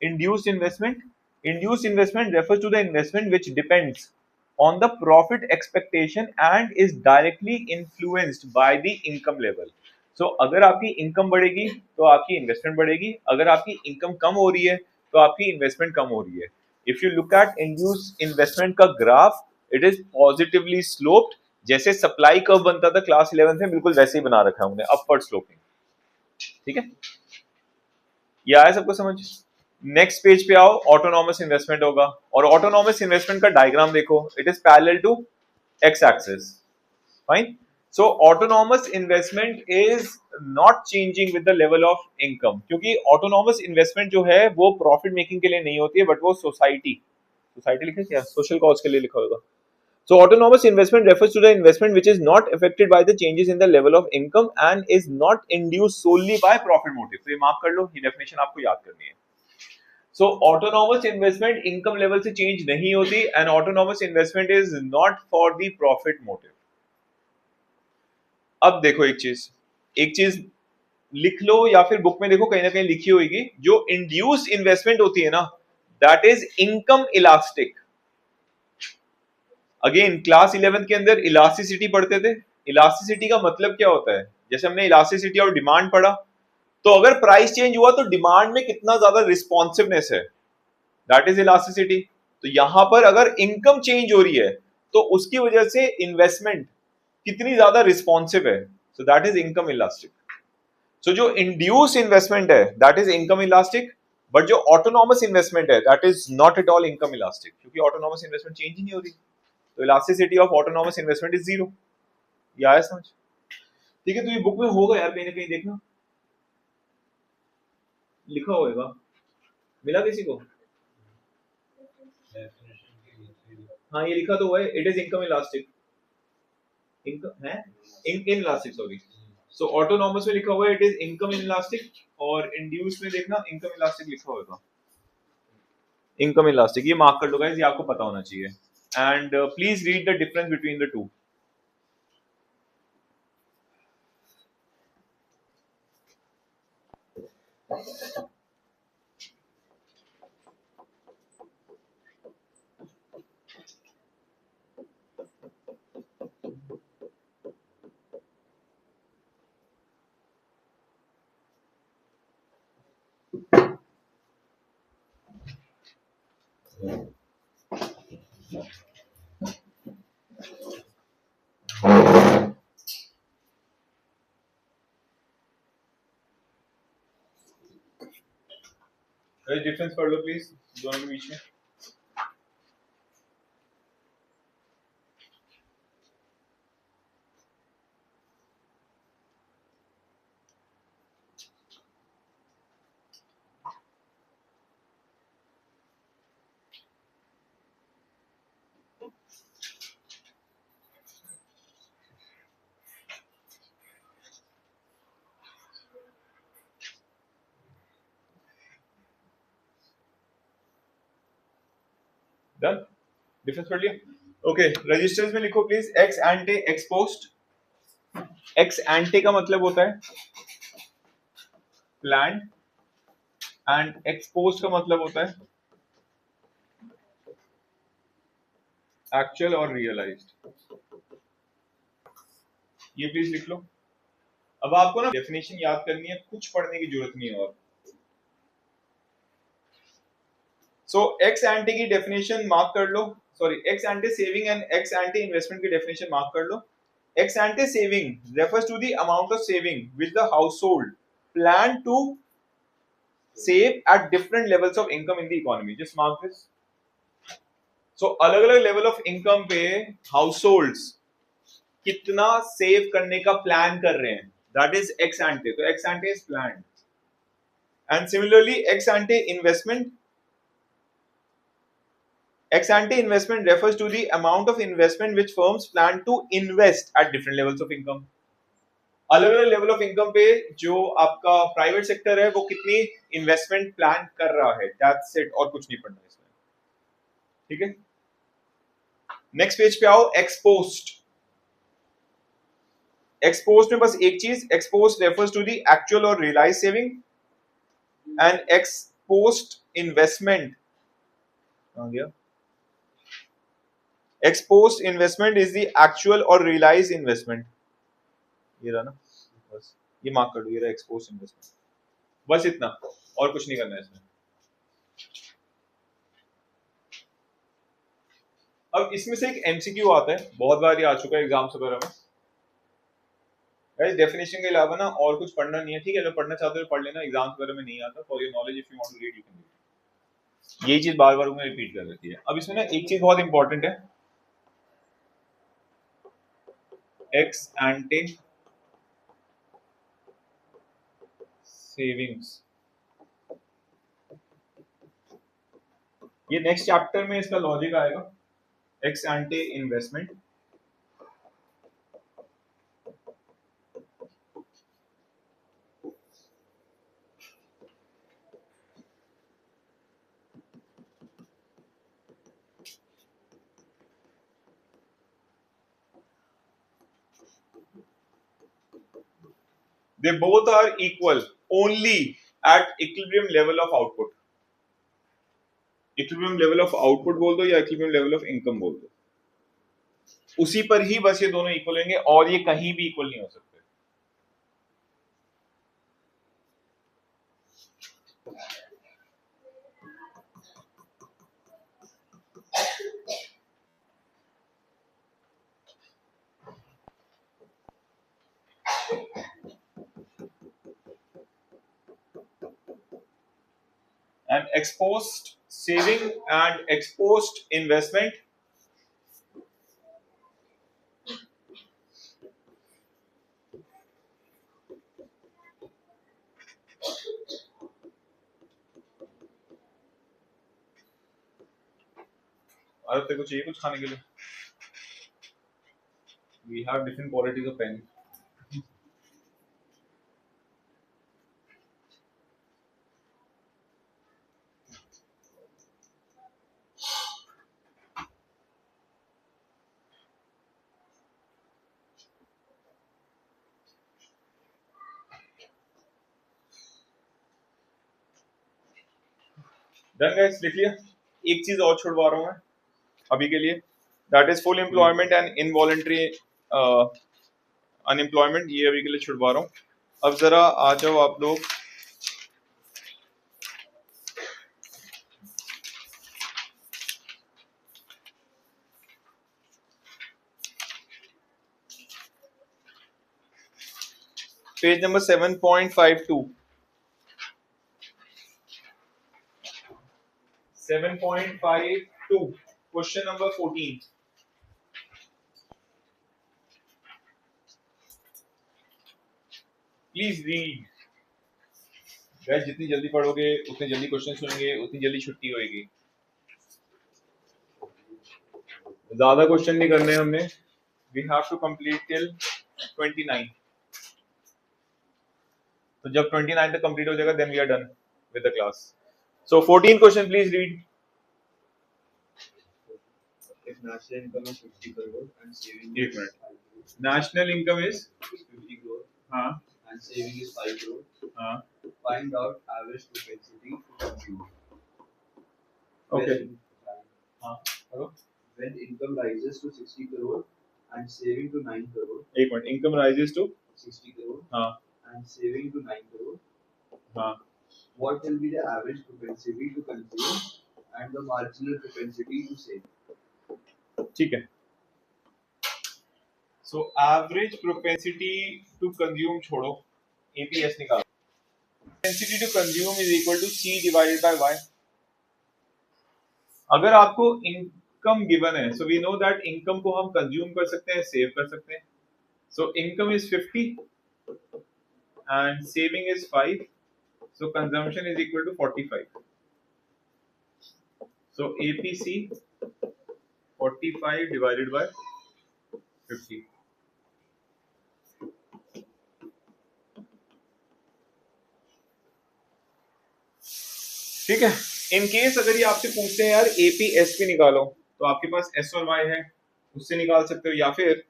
induced investment. Induced investment refers to the investment which depends on the profit expectation and is directly influenced by the income level. So अगर आपकी इनकम बढ़ेगी तो आपकी इन्वेस्टमेंट बढ़ेगी, अगर आपकी इनकम कम हो रही है तो आपकी इन्वेस्टमेंट कम हो रही है। If you look at induced investment का graph, it is positively sloped. जैसे सप्लाई कर्व बनता था क्लास 11 में, बिल्कुल वैसे ही बना रखा है हमने, अपवर्ड स्लोपिंग। ठीक है, ये आया सबको समझ? नेक्स्ट पेज पे आओ, ऑटोनॉमस इन्वेस्टमेंट होगा, और ऑटोनॉमस इन्वेस्टमेंट का डायग्राम देखो, it is parallel to X axis. Fine. So autonomous investment is not changing with the level of income, क्योंकि ऑटोनॉमस इन्वेस्टमेंट जो है वो प्रॉफिट मेकिंग के लिए नहीं होती है, बट वो सोसाइटी, सोसाइटी लिखे क्या, सोशल कॉज के लिए लिखा होगा। So autonomous investment refers to the investment which is not affected by the changes in the level of income and is not induced solely by profit motive. तो ये mark कर लो, ये डेफिनेशन आपको याद करनी है। So autonomous investment income level से change नहीं होती, and autonomous investment is not for the profit motive. अब देखो एक चीज लिख लो या फिर बुक में देखो कहीं ना कहीं लिखी होगी, जो इंड्यूस इन्वेस्टमेंट होती है ना that is income elastic. Again class 11 के अंदर इलास्टिसिटी पढ़ते थे। इलास्टिसिटी का मतलब क्या होता है, जैसे हमने इलास्टिसिटी और डिमांड पढ़ा, तो अगर प्राइस चेंज हुआ तो डिमांड में कितना ज्यादा रिस्पॉन्सिवनेस है, दैट इज इलास्टिसिटी। तो यहां पर अगर इनकम चेंज हो रही है तो उसकी वजह से इन्वेस्टमेंट कितनी ज्यादा रिस्पॉन्सिव है, so that is income elastic. So जो इंड्यूस इन्वेस्टमेंट है that is income elastic, but जो ऑटोनॉमस इन्वेस्टमेंट है that is not at all income elastic, क्योंकि ऑटोनॉमस इन्वेस्टमेंट चेंज ही नहीं हो रही। तो elasticity of autonomous investment is zero. ये आया समझ? ठीक है, तो ये बुक में होगा यार, कहीं ना कहीं देखना लिखा होगा, मिला किसी को? हाँ ये लिखा तो हुआ है, it is income elastic, income है inelastic, sorry. So autonomous में लिखा हुआ है इट इज इनकम इलास्टिक, और इंड्यूस में देखना इनकम इलास्टिक लिखा होगा, इनकम इलास्टिक। ये मार्क कर लो गाइस, ये आपको पता होना चाहिए। And please read the difference between the two. Difference पढ़ लो प्लीज दोनों के बीच में। डन, डिफरेंस पढ़ लिया। ओके, रजिस्टर्स में लिखो please x एंटे x post. X एंटे का मतलब होता है प्लान्ड एंड एक्स पोस्ट का मतलब होता है एक्चुअल और रियलाइज्ड। ये प्लीज लिख लो। अब आपको ना डेफिनेशन याद करनी है, कुछ पढ़ने की जरूरत नहीं है और। सो एक्स एंटे की डेफिनेशन मार्क कर लो, sorry ex ante saving and ex ante investment की डेफिनेशन मार्क कर लो। Ex ante saving refers to the amount of saving which the household plan to save at different levels of income in the economy. Just mark this. So अलग-अलग level of income पे households कितना save करने का plan कर रहे हैं, that is ex ante. तो ex ante is planned. And similarly ex ante investment. Ex ante investment refers to the amount of investment which firms plan to invest at different levels of income. अलग अलग level of income पे जो आपका private sector है वो कितनी investment plan कर रहा है, दैट्स इट, और कुछ नहीं पढ़ना इसमें, ठीक है। नेक्स्ट पेज पे आओ, एक्सपोस्ट। एक्सपोस्ट में बस एक चीज, ex post refers to the actual और realise saving and ex post investment आ गया। Ex post investment is the actual और रियलाइज इन्वेस्टमेंट, ये रहा ना, बस ये मार्क कर दो, ये रहा एक्सपोस्ट इन्वेस्टमेंट, बस इतना, और कुछ नहीं करना है इसमें। अब इसमें से एक एमसीक्यू आता है, बहुत बार ये आ चुका है एग्जाम्स वगैरह में। गाइस डेफिनेशन के अलावा ना और कुछ पढ़ना नहीं है, ठीक है, अगर पढ़ना चाहते हो पढ़ लेना, एग्जाम्स वगैरह में नहीं आता। For your knowledge if you want to read you can read. यही चीज बार बार मैं रिपीट कर देती है। अब इसमें ना एक चीज बहुत इंपॉर्टेंट है, एक्स एंटे सेविंग्स। ये नेक्स्ट चैप्टर में इसका लॉजिक आएगा। X ante investment, they both are equal only at equilibrium level of output. Equilibrium level of output बोल दो या इक्विलिब्रियम लेवल ऑफ इनकम बोल दो, उसी पर ही बस ये दोनों इक्वल होंगे, और ये कहीं भी इक्वल नहीं हो सकते। And exposed saving and exposed investment और तेरे को चाहिए कुछ खाने के लिए? We have different qualities of pen. Done guys, लिख लिया। एक चीज और छुड़वा रहा हूँ मैं अभी के लिए, that is full employment and involuntary unemployment, ये अभी के लिए छुड़वा रहा हूँ। अब जरा आ जाओ आप लोग page number 7.52, 7.52, question number 14। Please read guys, जितनी जल्दी पढ़ोगे उतने जल्दी क्वेश्चन सुनेंगे, उतनी जल्दी छुट्टी होएगी। ज्यादा क्वेश्चन नहीं करने हमने, we have to complete till 29। तो जब 29 तक कंप्लीट हो जाएगा then we are done with the class. So 14 question please read. if national income is 50 crore and saving एक is minute, 5 crore, national income is 50 crore हाँ and saving is 5 crore, हाँ find out average propensity to consume. Okay When, हाँ करो when income rises to 60 crore and saving to 9 crore, एक minute, income rises to 60 crore हाँ and saving to 9 crore, हाँ what will be the average propensity to consume and the marginal propensity to save? ठीक है. So average propensity to consume छोड़ो, APS निकालो. Propensity to consume is equal to C divided by Y. अगर आपको income given है, so we know that income को हम consume कर सकते हैं, सेव कर सकते हैं. So income is 50 and saving is 5, so consumption is equal to 45. So APC 45 divided by 50. ठीक है. इन केस अगर ये आपसे पूछते हैं यार APSP निकालो, तो आपके पास S और Y है, उससे निकाल सकते हो, या फिर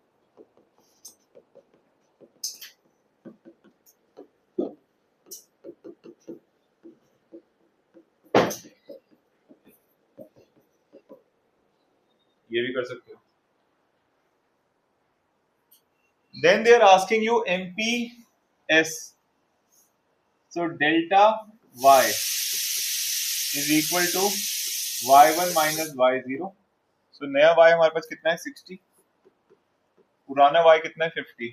ये भी कर सकते हो. Then they are asking you MPS. So delta Y is equal to Y1 minus Y0. So नया Y हमारे पास कितना है 60, पुराना Y कितना है 50,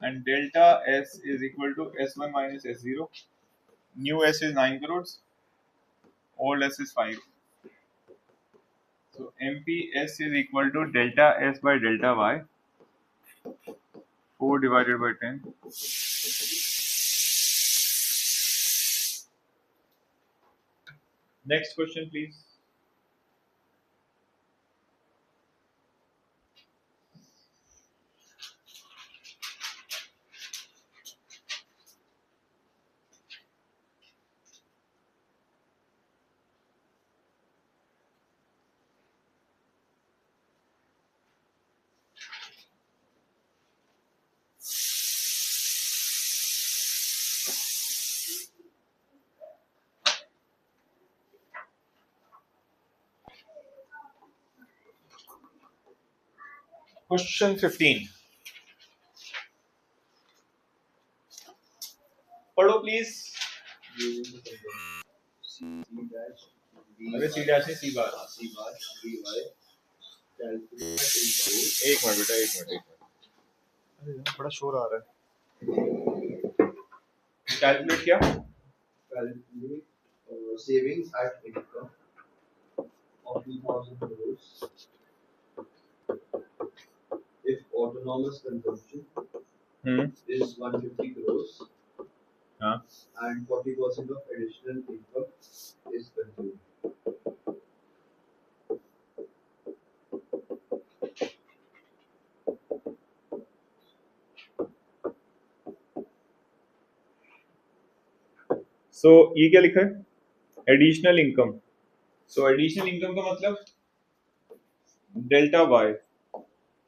and delta S is equal to S1 minus S0. New S is 9 crores, old S is 5. So MPS is equal to delta S by delta Y, 4 divided by 10. Next question, please. Question 15. पढ़ो please. Using the convention C dash D अरे C dash है सी बार. C bar dy calculate into एक minute बेटा, एक minute. अरे बड़ा शोर आ रहा है. कैलकुलेट क्या? calculate savings at income of 2000 crores if autonomous consumption is 150 crores हाँ and 40% of additional income is consumed. सो ये क्या लिखा है? Additional income. सो एडिशनल इनकम का मतलब डेल्टा वाई.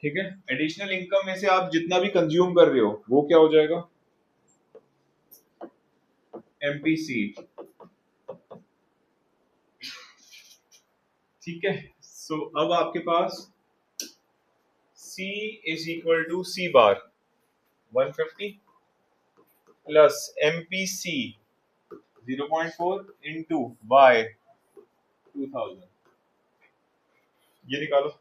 ठीक है. एडिशनल इनकम में से आप जितना भी कंज्यूम कर रहे हो वो क्या हो जाएगा? एमपीसी. ठीक है. सो अब आपके पास C is equal to C bar 150 plus MPC 0.4 into Y 2000. ये निकालो.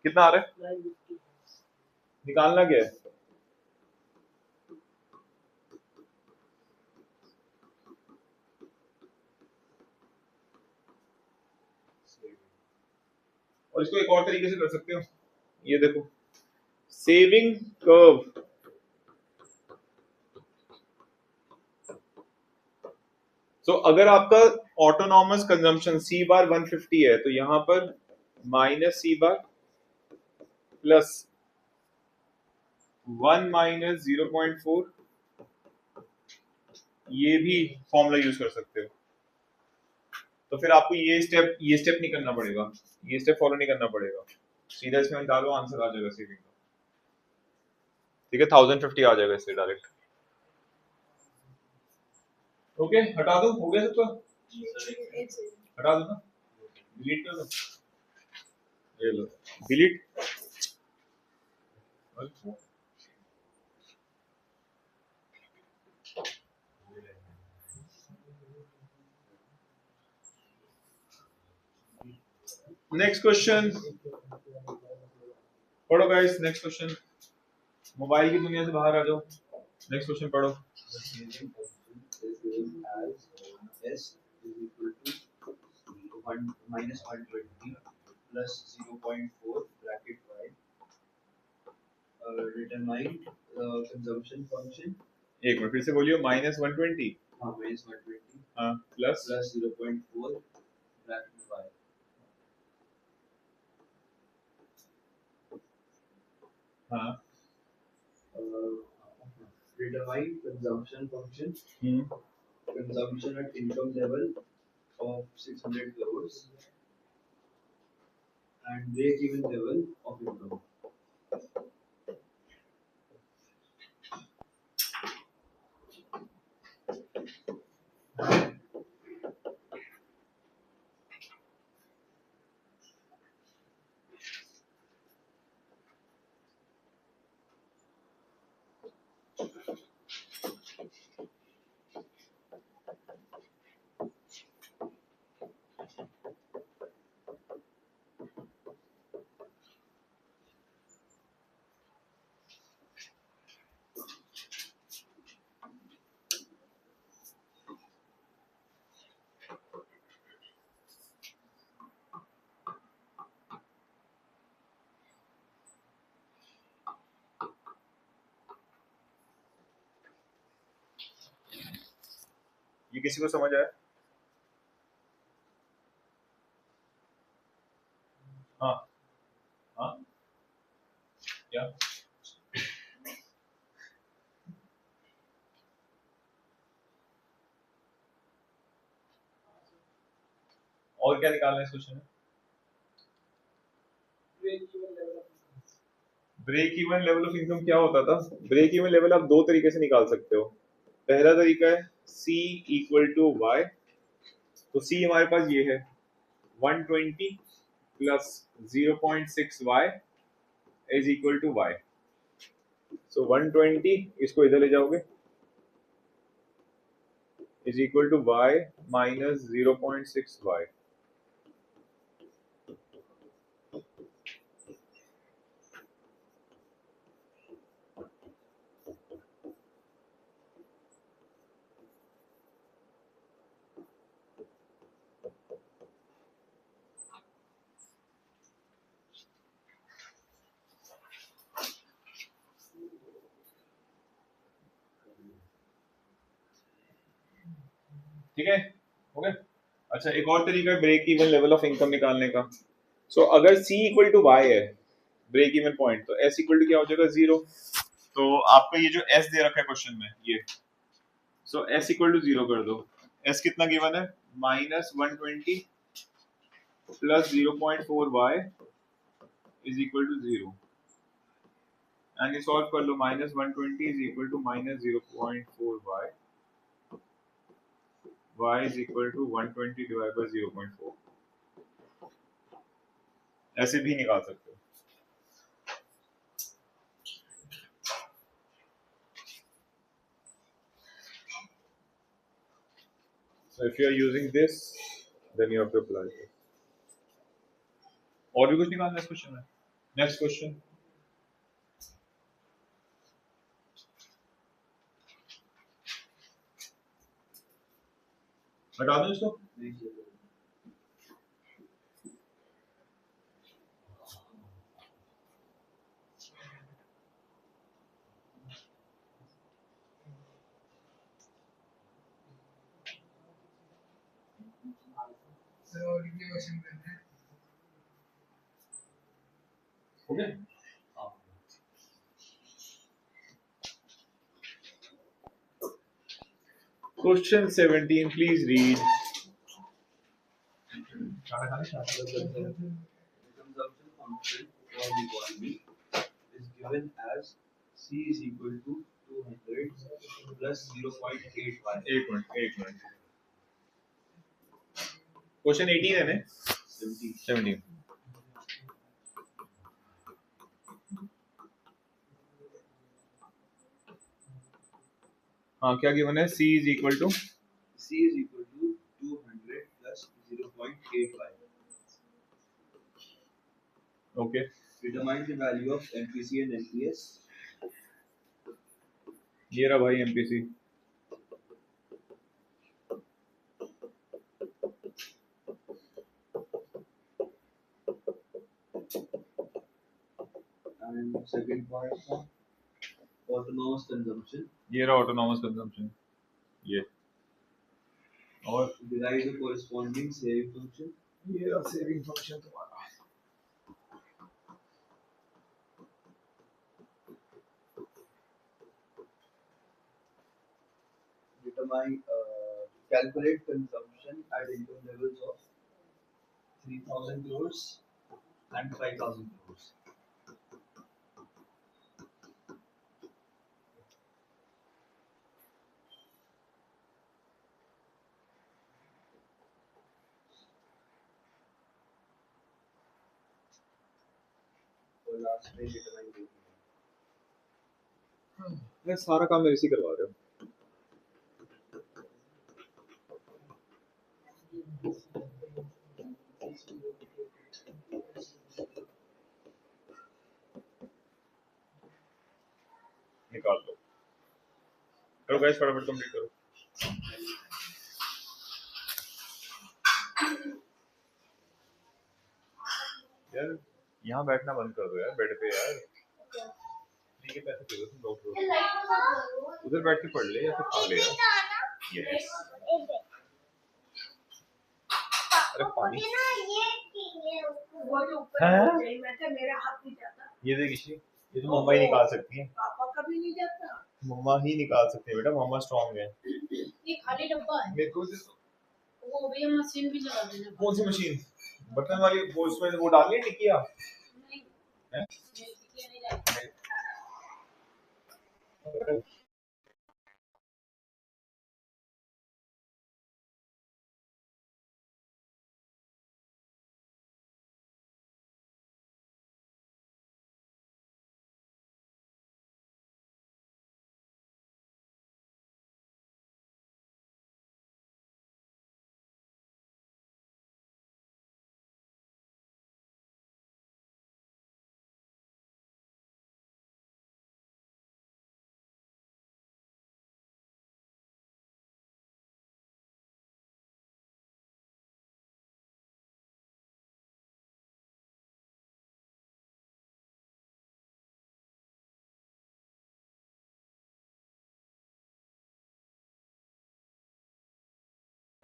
कितना आ रहा है? निकालना क्या है? और इसको एक और तरीके से कर सकते हो, ये देखो सेविंग कर्व। तो अगर आपका ऑटोनॉमस कंजम्पशन सी बार 150 है तो यहां पर माइनस सी बार प्लस 1 माइनस 0.4, ये भी फॉर्मूला यूज कर सकते हो। तो फिर आपको ये स्टेप नहीं करना पड़ेगा, ये स्टेप फॉलो नहीं करना पड़ेगा, सीधा इसमें डालो, आंसर आ जाएगा सेविंग का। ठीक है, 1050 आ जाएगा इससे डायरेक्ट। ओके, हटा दो, हो गया सबका? हटा दो ना, डिलीट कर दो, ये लो डिलीट। नेक्स्ट क्वेश्चन पढ़ो गाइस, नेक्स्ट क्वेश्चन। मोबाइल की दुनिया से बाहर आ जाओ, नेक्स्ट क्वेश्चन पढ़ो। S is equal to 1 minus 120 plus 0.4 bracket y. Determine consumption function. एक मिनट फिर से बोलियो, माइनस 120 हाँ minus 120 हाँ प्लस 0.4 bracket y. हाँ Determine consumption function. Consumption at income level of 600 crores and break-even level of income. ये किसी को समझ आया? हाँ हाँ क्या? और क्या निकालना है इस क्वेश्चन में? Break even level of income क्या होता था? ब्रेक इवन लेवल आप दो तरीके से निकाल सकते हो। पहला तरीका है C इक्वल टू वाई। तो C हमारे पास ये है 120 plus 0.6 y is equal to y। So 120 इसको इधर ले जाओगे is equal to y minus 0.6 y। ठीक है, हो गया। अच्छा, एक और तरीका है break even level of income निकालने का। सो अगर C इक्वल टू वाई है ब्रेक इवन पॉइंट, तो S इक्वल टू क्या हो जाएगा? 0। तो आपका ये जो S दे रखा है क्वेश्चन में ये, सो S इक्वल टू 0 कर दो। S कितना गिवन है? Minus 120 plus 0.4 y is equal to 0। And ये सॉल्व कर लो, minus 120 is equal to minus 0.4 y is equal to 120 divide by 0.4। ऐसे भी निकाल सकते हो। So if you are using this, then you have to apply this. और भी कुछ निकालना है इस क्वेश्चन में? नेक्स्ट क्वेश्चन, हटा दो इसको। नहीं चाहिए। तो रिव्यू क्वेश्चन करते हैं। हो गया। हाँ। Question 17 please read. The consumption function for the economy is given as C is equal to 200 plus 0.85. एक मिनट। क्वेश्चन 18 है ना? 17। हाँ, क्या गिवन है? C is equal to C is equal to 200 plus 0.85. okay, Determine the value of MPC and MPS. ये रहा भाई MPC। And second point था autonomous consumption. ये रहा ऑटोनॉमस कंजम्पशन। ये और Derive the corresponding saving function. ये रहा सेविंग फंक्शन तुम्हारा। Determine calculate consumption at income levels of 3,000 crores and 5,000 crores. और लास्ट में determine the मैं सारा काम मेरे से करवा रहे हो। निकाल लो। करो गाइस, फटाफट कंप्लीट करो। यार यहाँ बैठना बंद कर दो यार, बेड पे यार। फ्री के पैसे दे दो तुम लोग। उधर बैठ के पढ़ ले या फिर खा ले यार। यस। अरे पानी वो जो ऊपर है मैं क्या मेरा हाथ नहीं जाता। ये देख इसी, ये तो मम्मा ही निकाल सकती है। पापा कभी नहीं जाता। मम्मा ही निकाल सकती है बेटा, मम्मा स्ट्रांग है। ये खाली डब्बा है। मेरे को दे दो। वो भी मशीन भी चला देना। कौन सी मशीन? बटन वाली? वो उसमें वो डालनी है टिकिया? नहीं हैं? टिकिया नहीं डालना।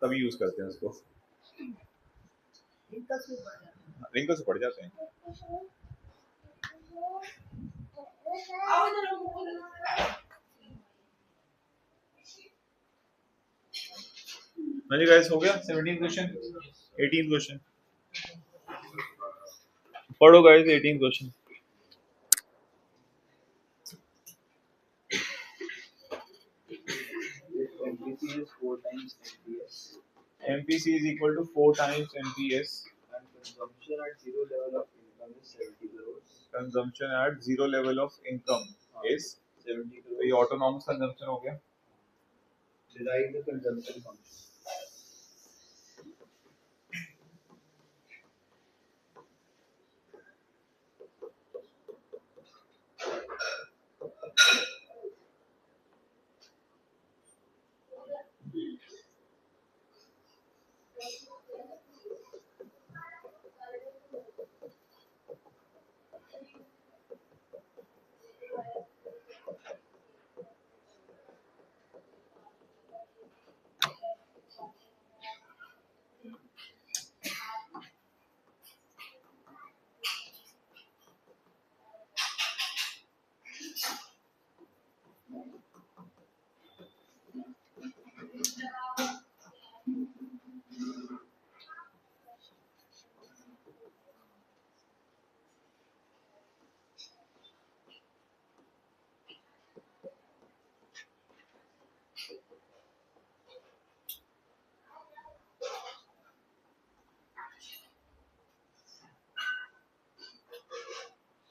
तभी यूज करते हैं उसको। रिंकल से पड़ जाते हैं। आओ इधर आओ। हाँ जी गाइस, हो गया 17 क्वेश्चन। 18 क्वेश्चन पढ़ो guys. 18 question. MPC is 4 times MPS. MPC is equal to 4 times MPS. And consumption at zero level of income is 70 crores. Consumption at zero level of income is 70 तो ये crores. Autonomous consumption हो गया। Derive the consumption function.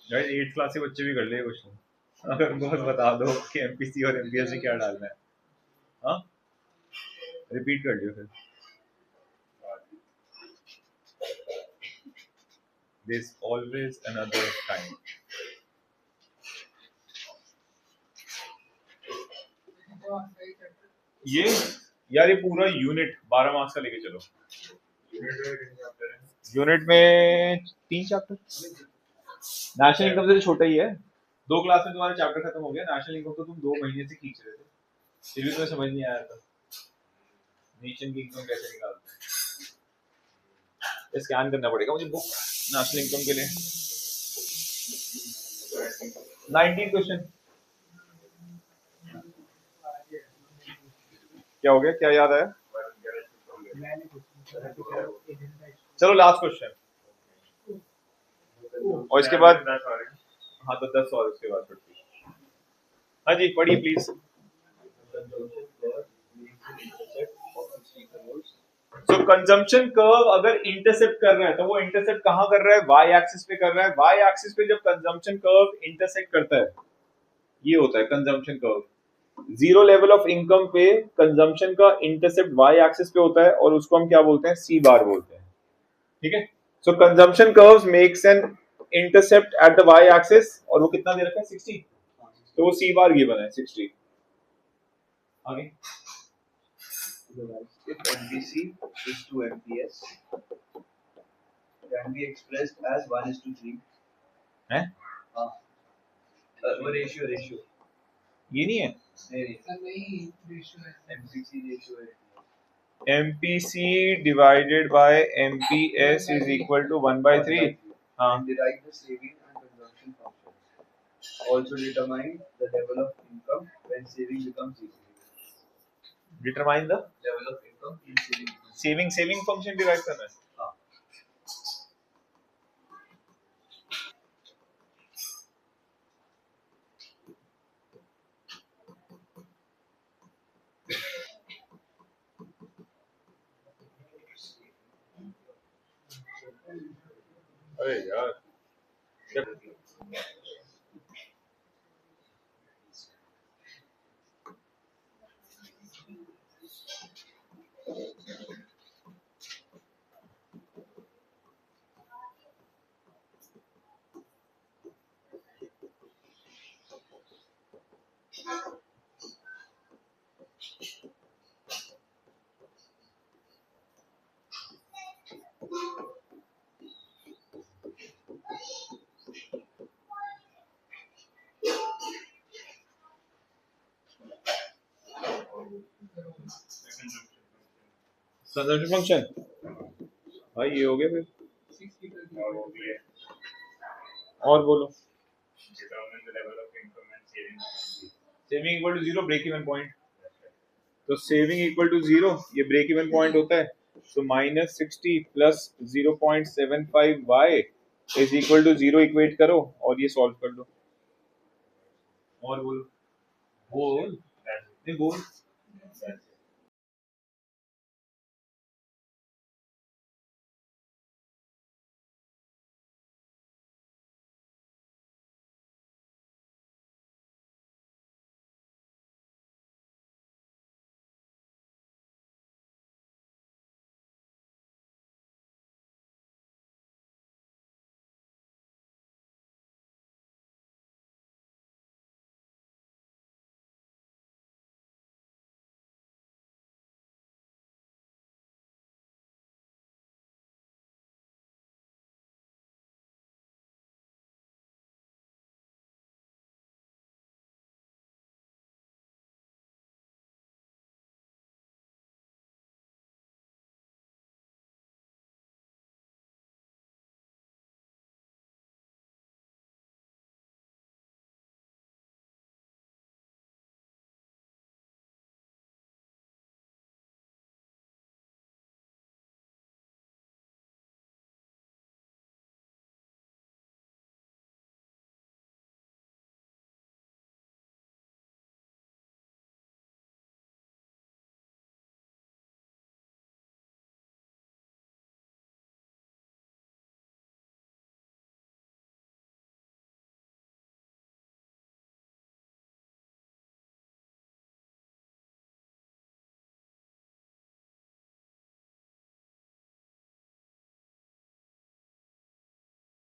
Guys 8th class के बच्चे भी कर ले question. अगर उनको बस बता दो कि एमपीसी और एमपीएस में क्या डालना है। हाँ रिपीट कर लियो फिर। There's always another time. ये यार ये पूरा यूनिट 12 मार्क्स का लेके चलो। यूनिट में 3 चैप्टर। नेशनल इनकम से तो छोटा ही है। 2 क्लास में तुम्हारा चैप्टर खत्म हो गया। नेशनल इनकम तो तुम 2 महीने से खींच रहे थे, फिर भी तुम्हें समझ नहीं आया था नेशन की इनकम कैसे निकालते हैं। स्कैन करना पड़ेगा मुझे बुक नेशनल इनकम के लिए। 19 क्वेश्चन क्या हो गया, क्या याद आया? चलो लास्ट क्वेश्चन और इसके बाद हाँ तो 10 और उसके बाद हाँ जी पढ़िए प्लीज। सो कंजम्पशन कर्व अगर इंटरसेप्ट कर रहा है तो वो इंटरसेप्ट कहाँ कर रहा है? वाई एक्सिस पे कर रहा है। वाई एक्सिस पे जब कंजम्पशन कर्व इंटरसेक्ट करता है ये होता है consumption curve. Zero level of income पे कंजम्पशन का इंटरसेप्ट वाई एक्सिस पे होता है और उसको हम क्या बोलते हैं? सी बार बोलते हैं। ठीक है। So consumption curves makes an intercept at the Y axis और वो कितना दे रखा है? 60। तो वो सी बार गिवन है 60। आगे If MPC is to MPS, can be expressed as 1:3. है हाँ, वो ratio ये नहीं है। नहीं नहीं रेशियो है MPC ratio है। MPC divided by MPS is equal to 1/3। हाँ And derive the saving and consumption functions. Also determine the level of income when saving becomes zero. Determine the Level of income in saving. Saving function derive करना है। हाँ। अरे यार consumption function भाई ये हो गया फिर। और बोलो saving equal to 0 break even point. तो सेविंग इक्वल टू 0 ये ब्रेक इवन पॉइंट होता है। So -60 plus 0.75 y is equal to 0 equate करो और ये सॉल्व कर दो। और बोलो बोल नहीं बोल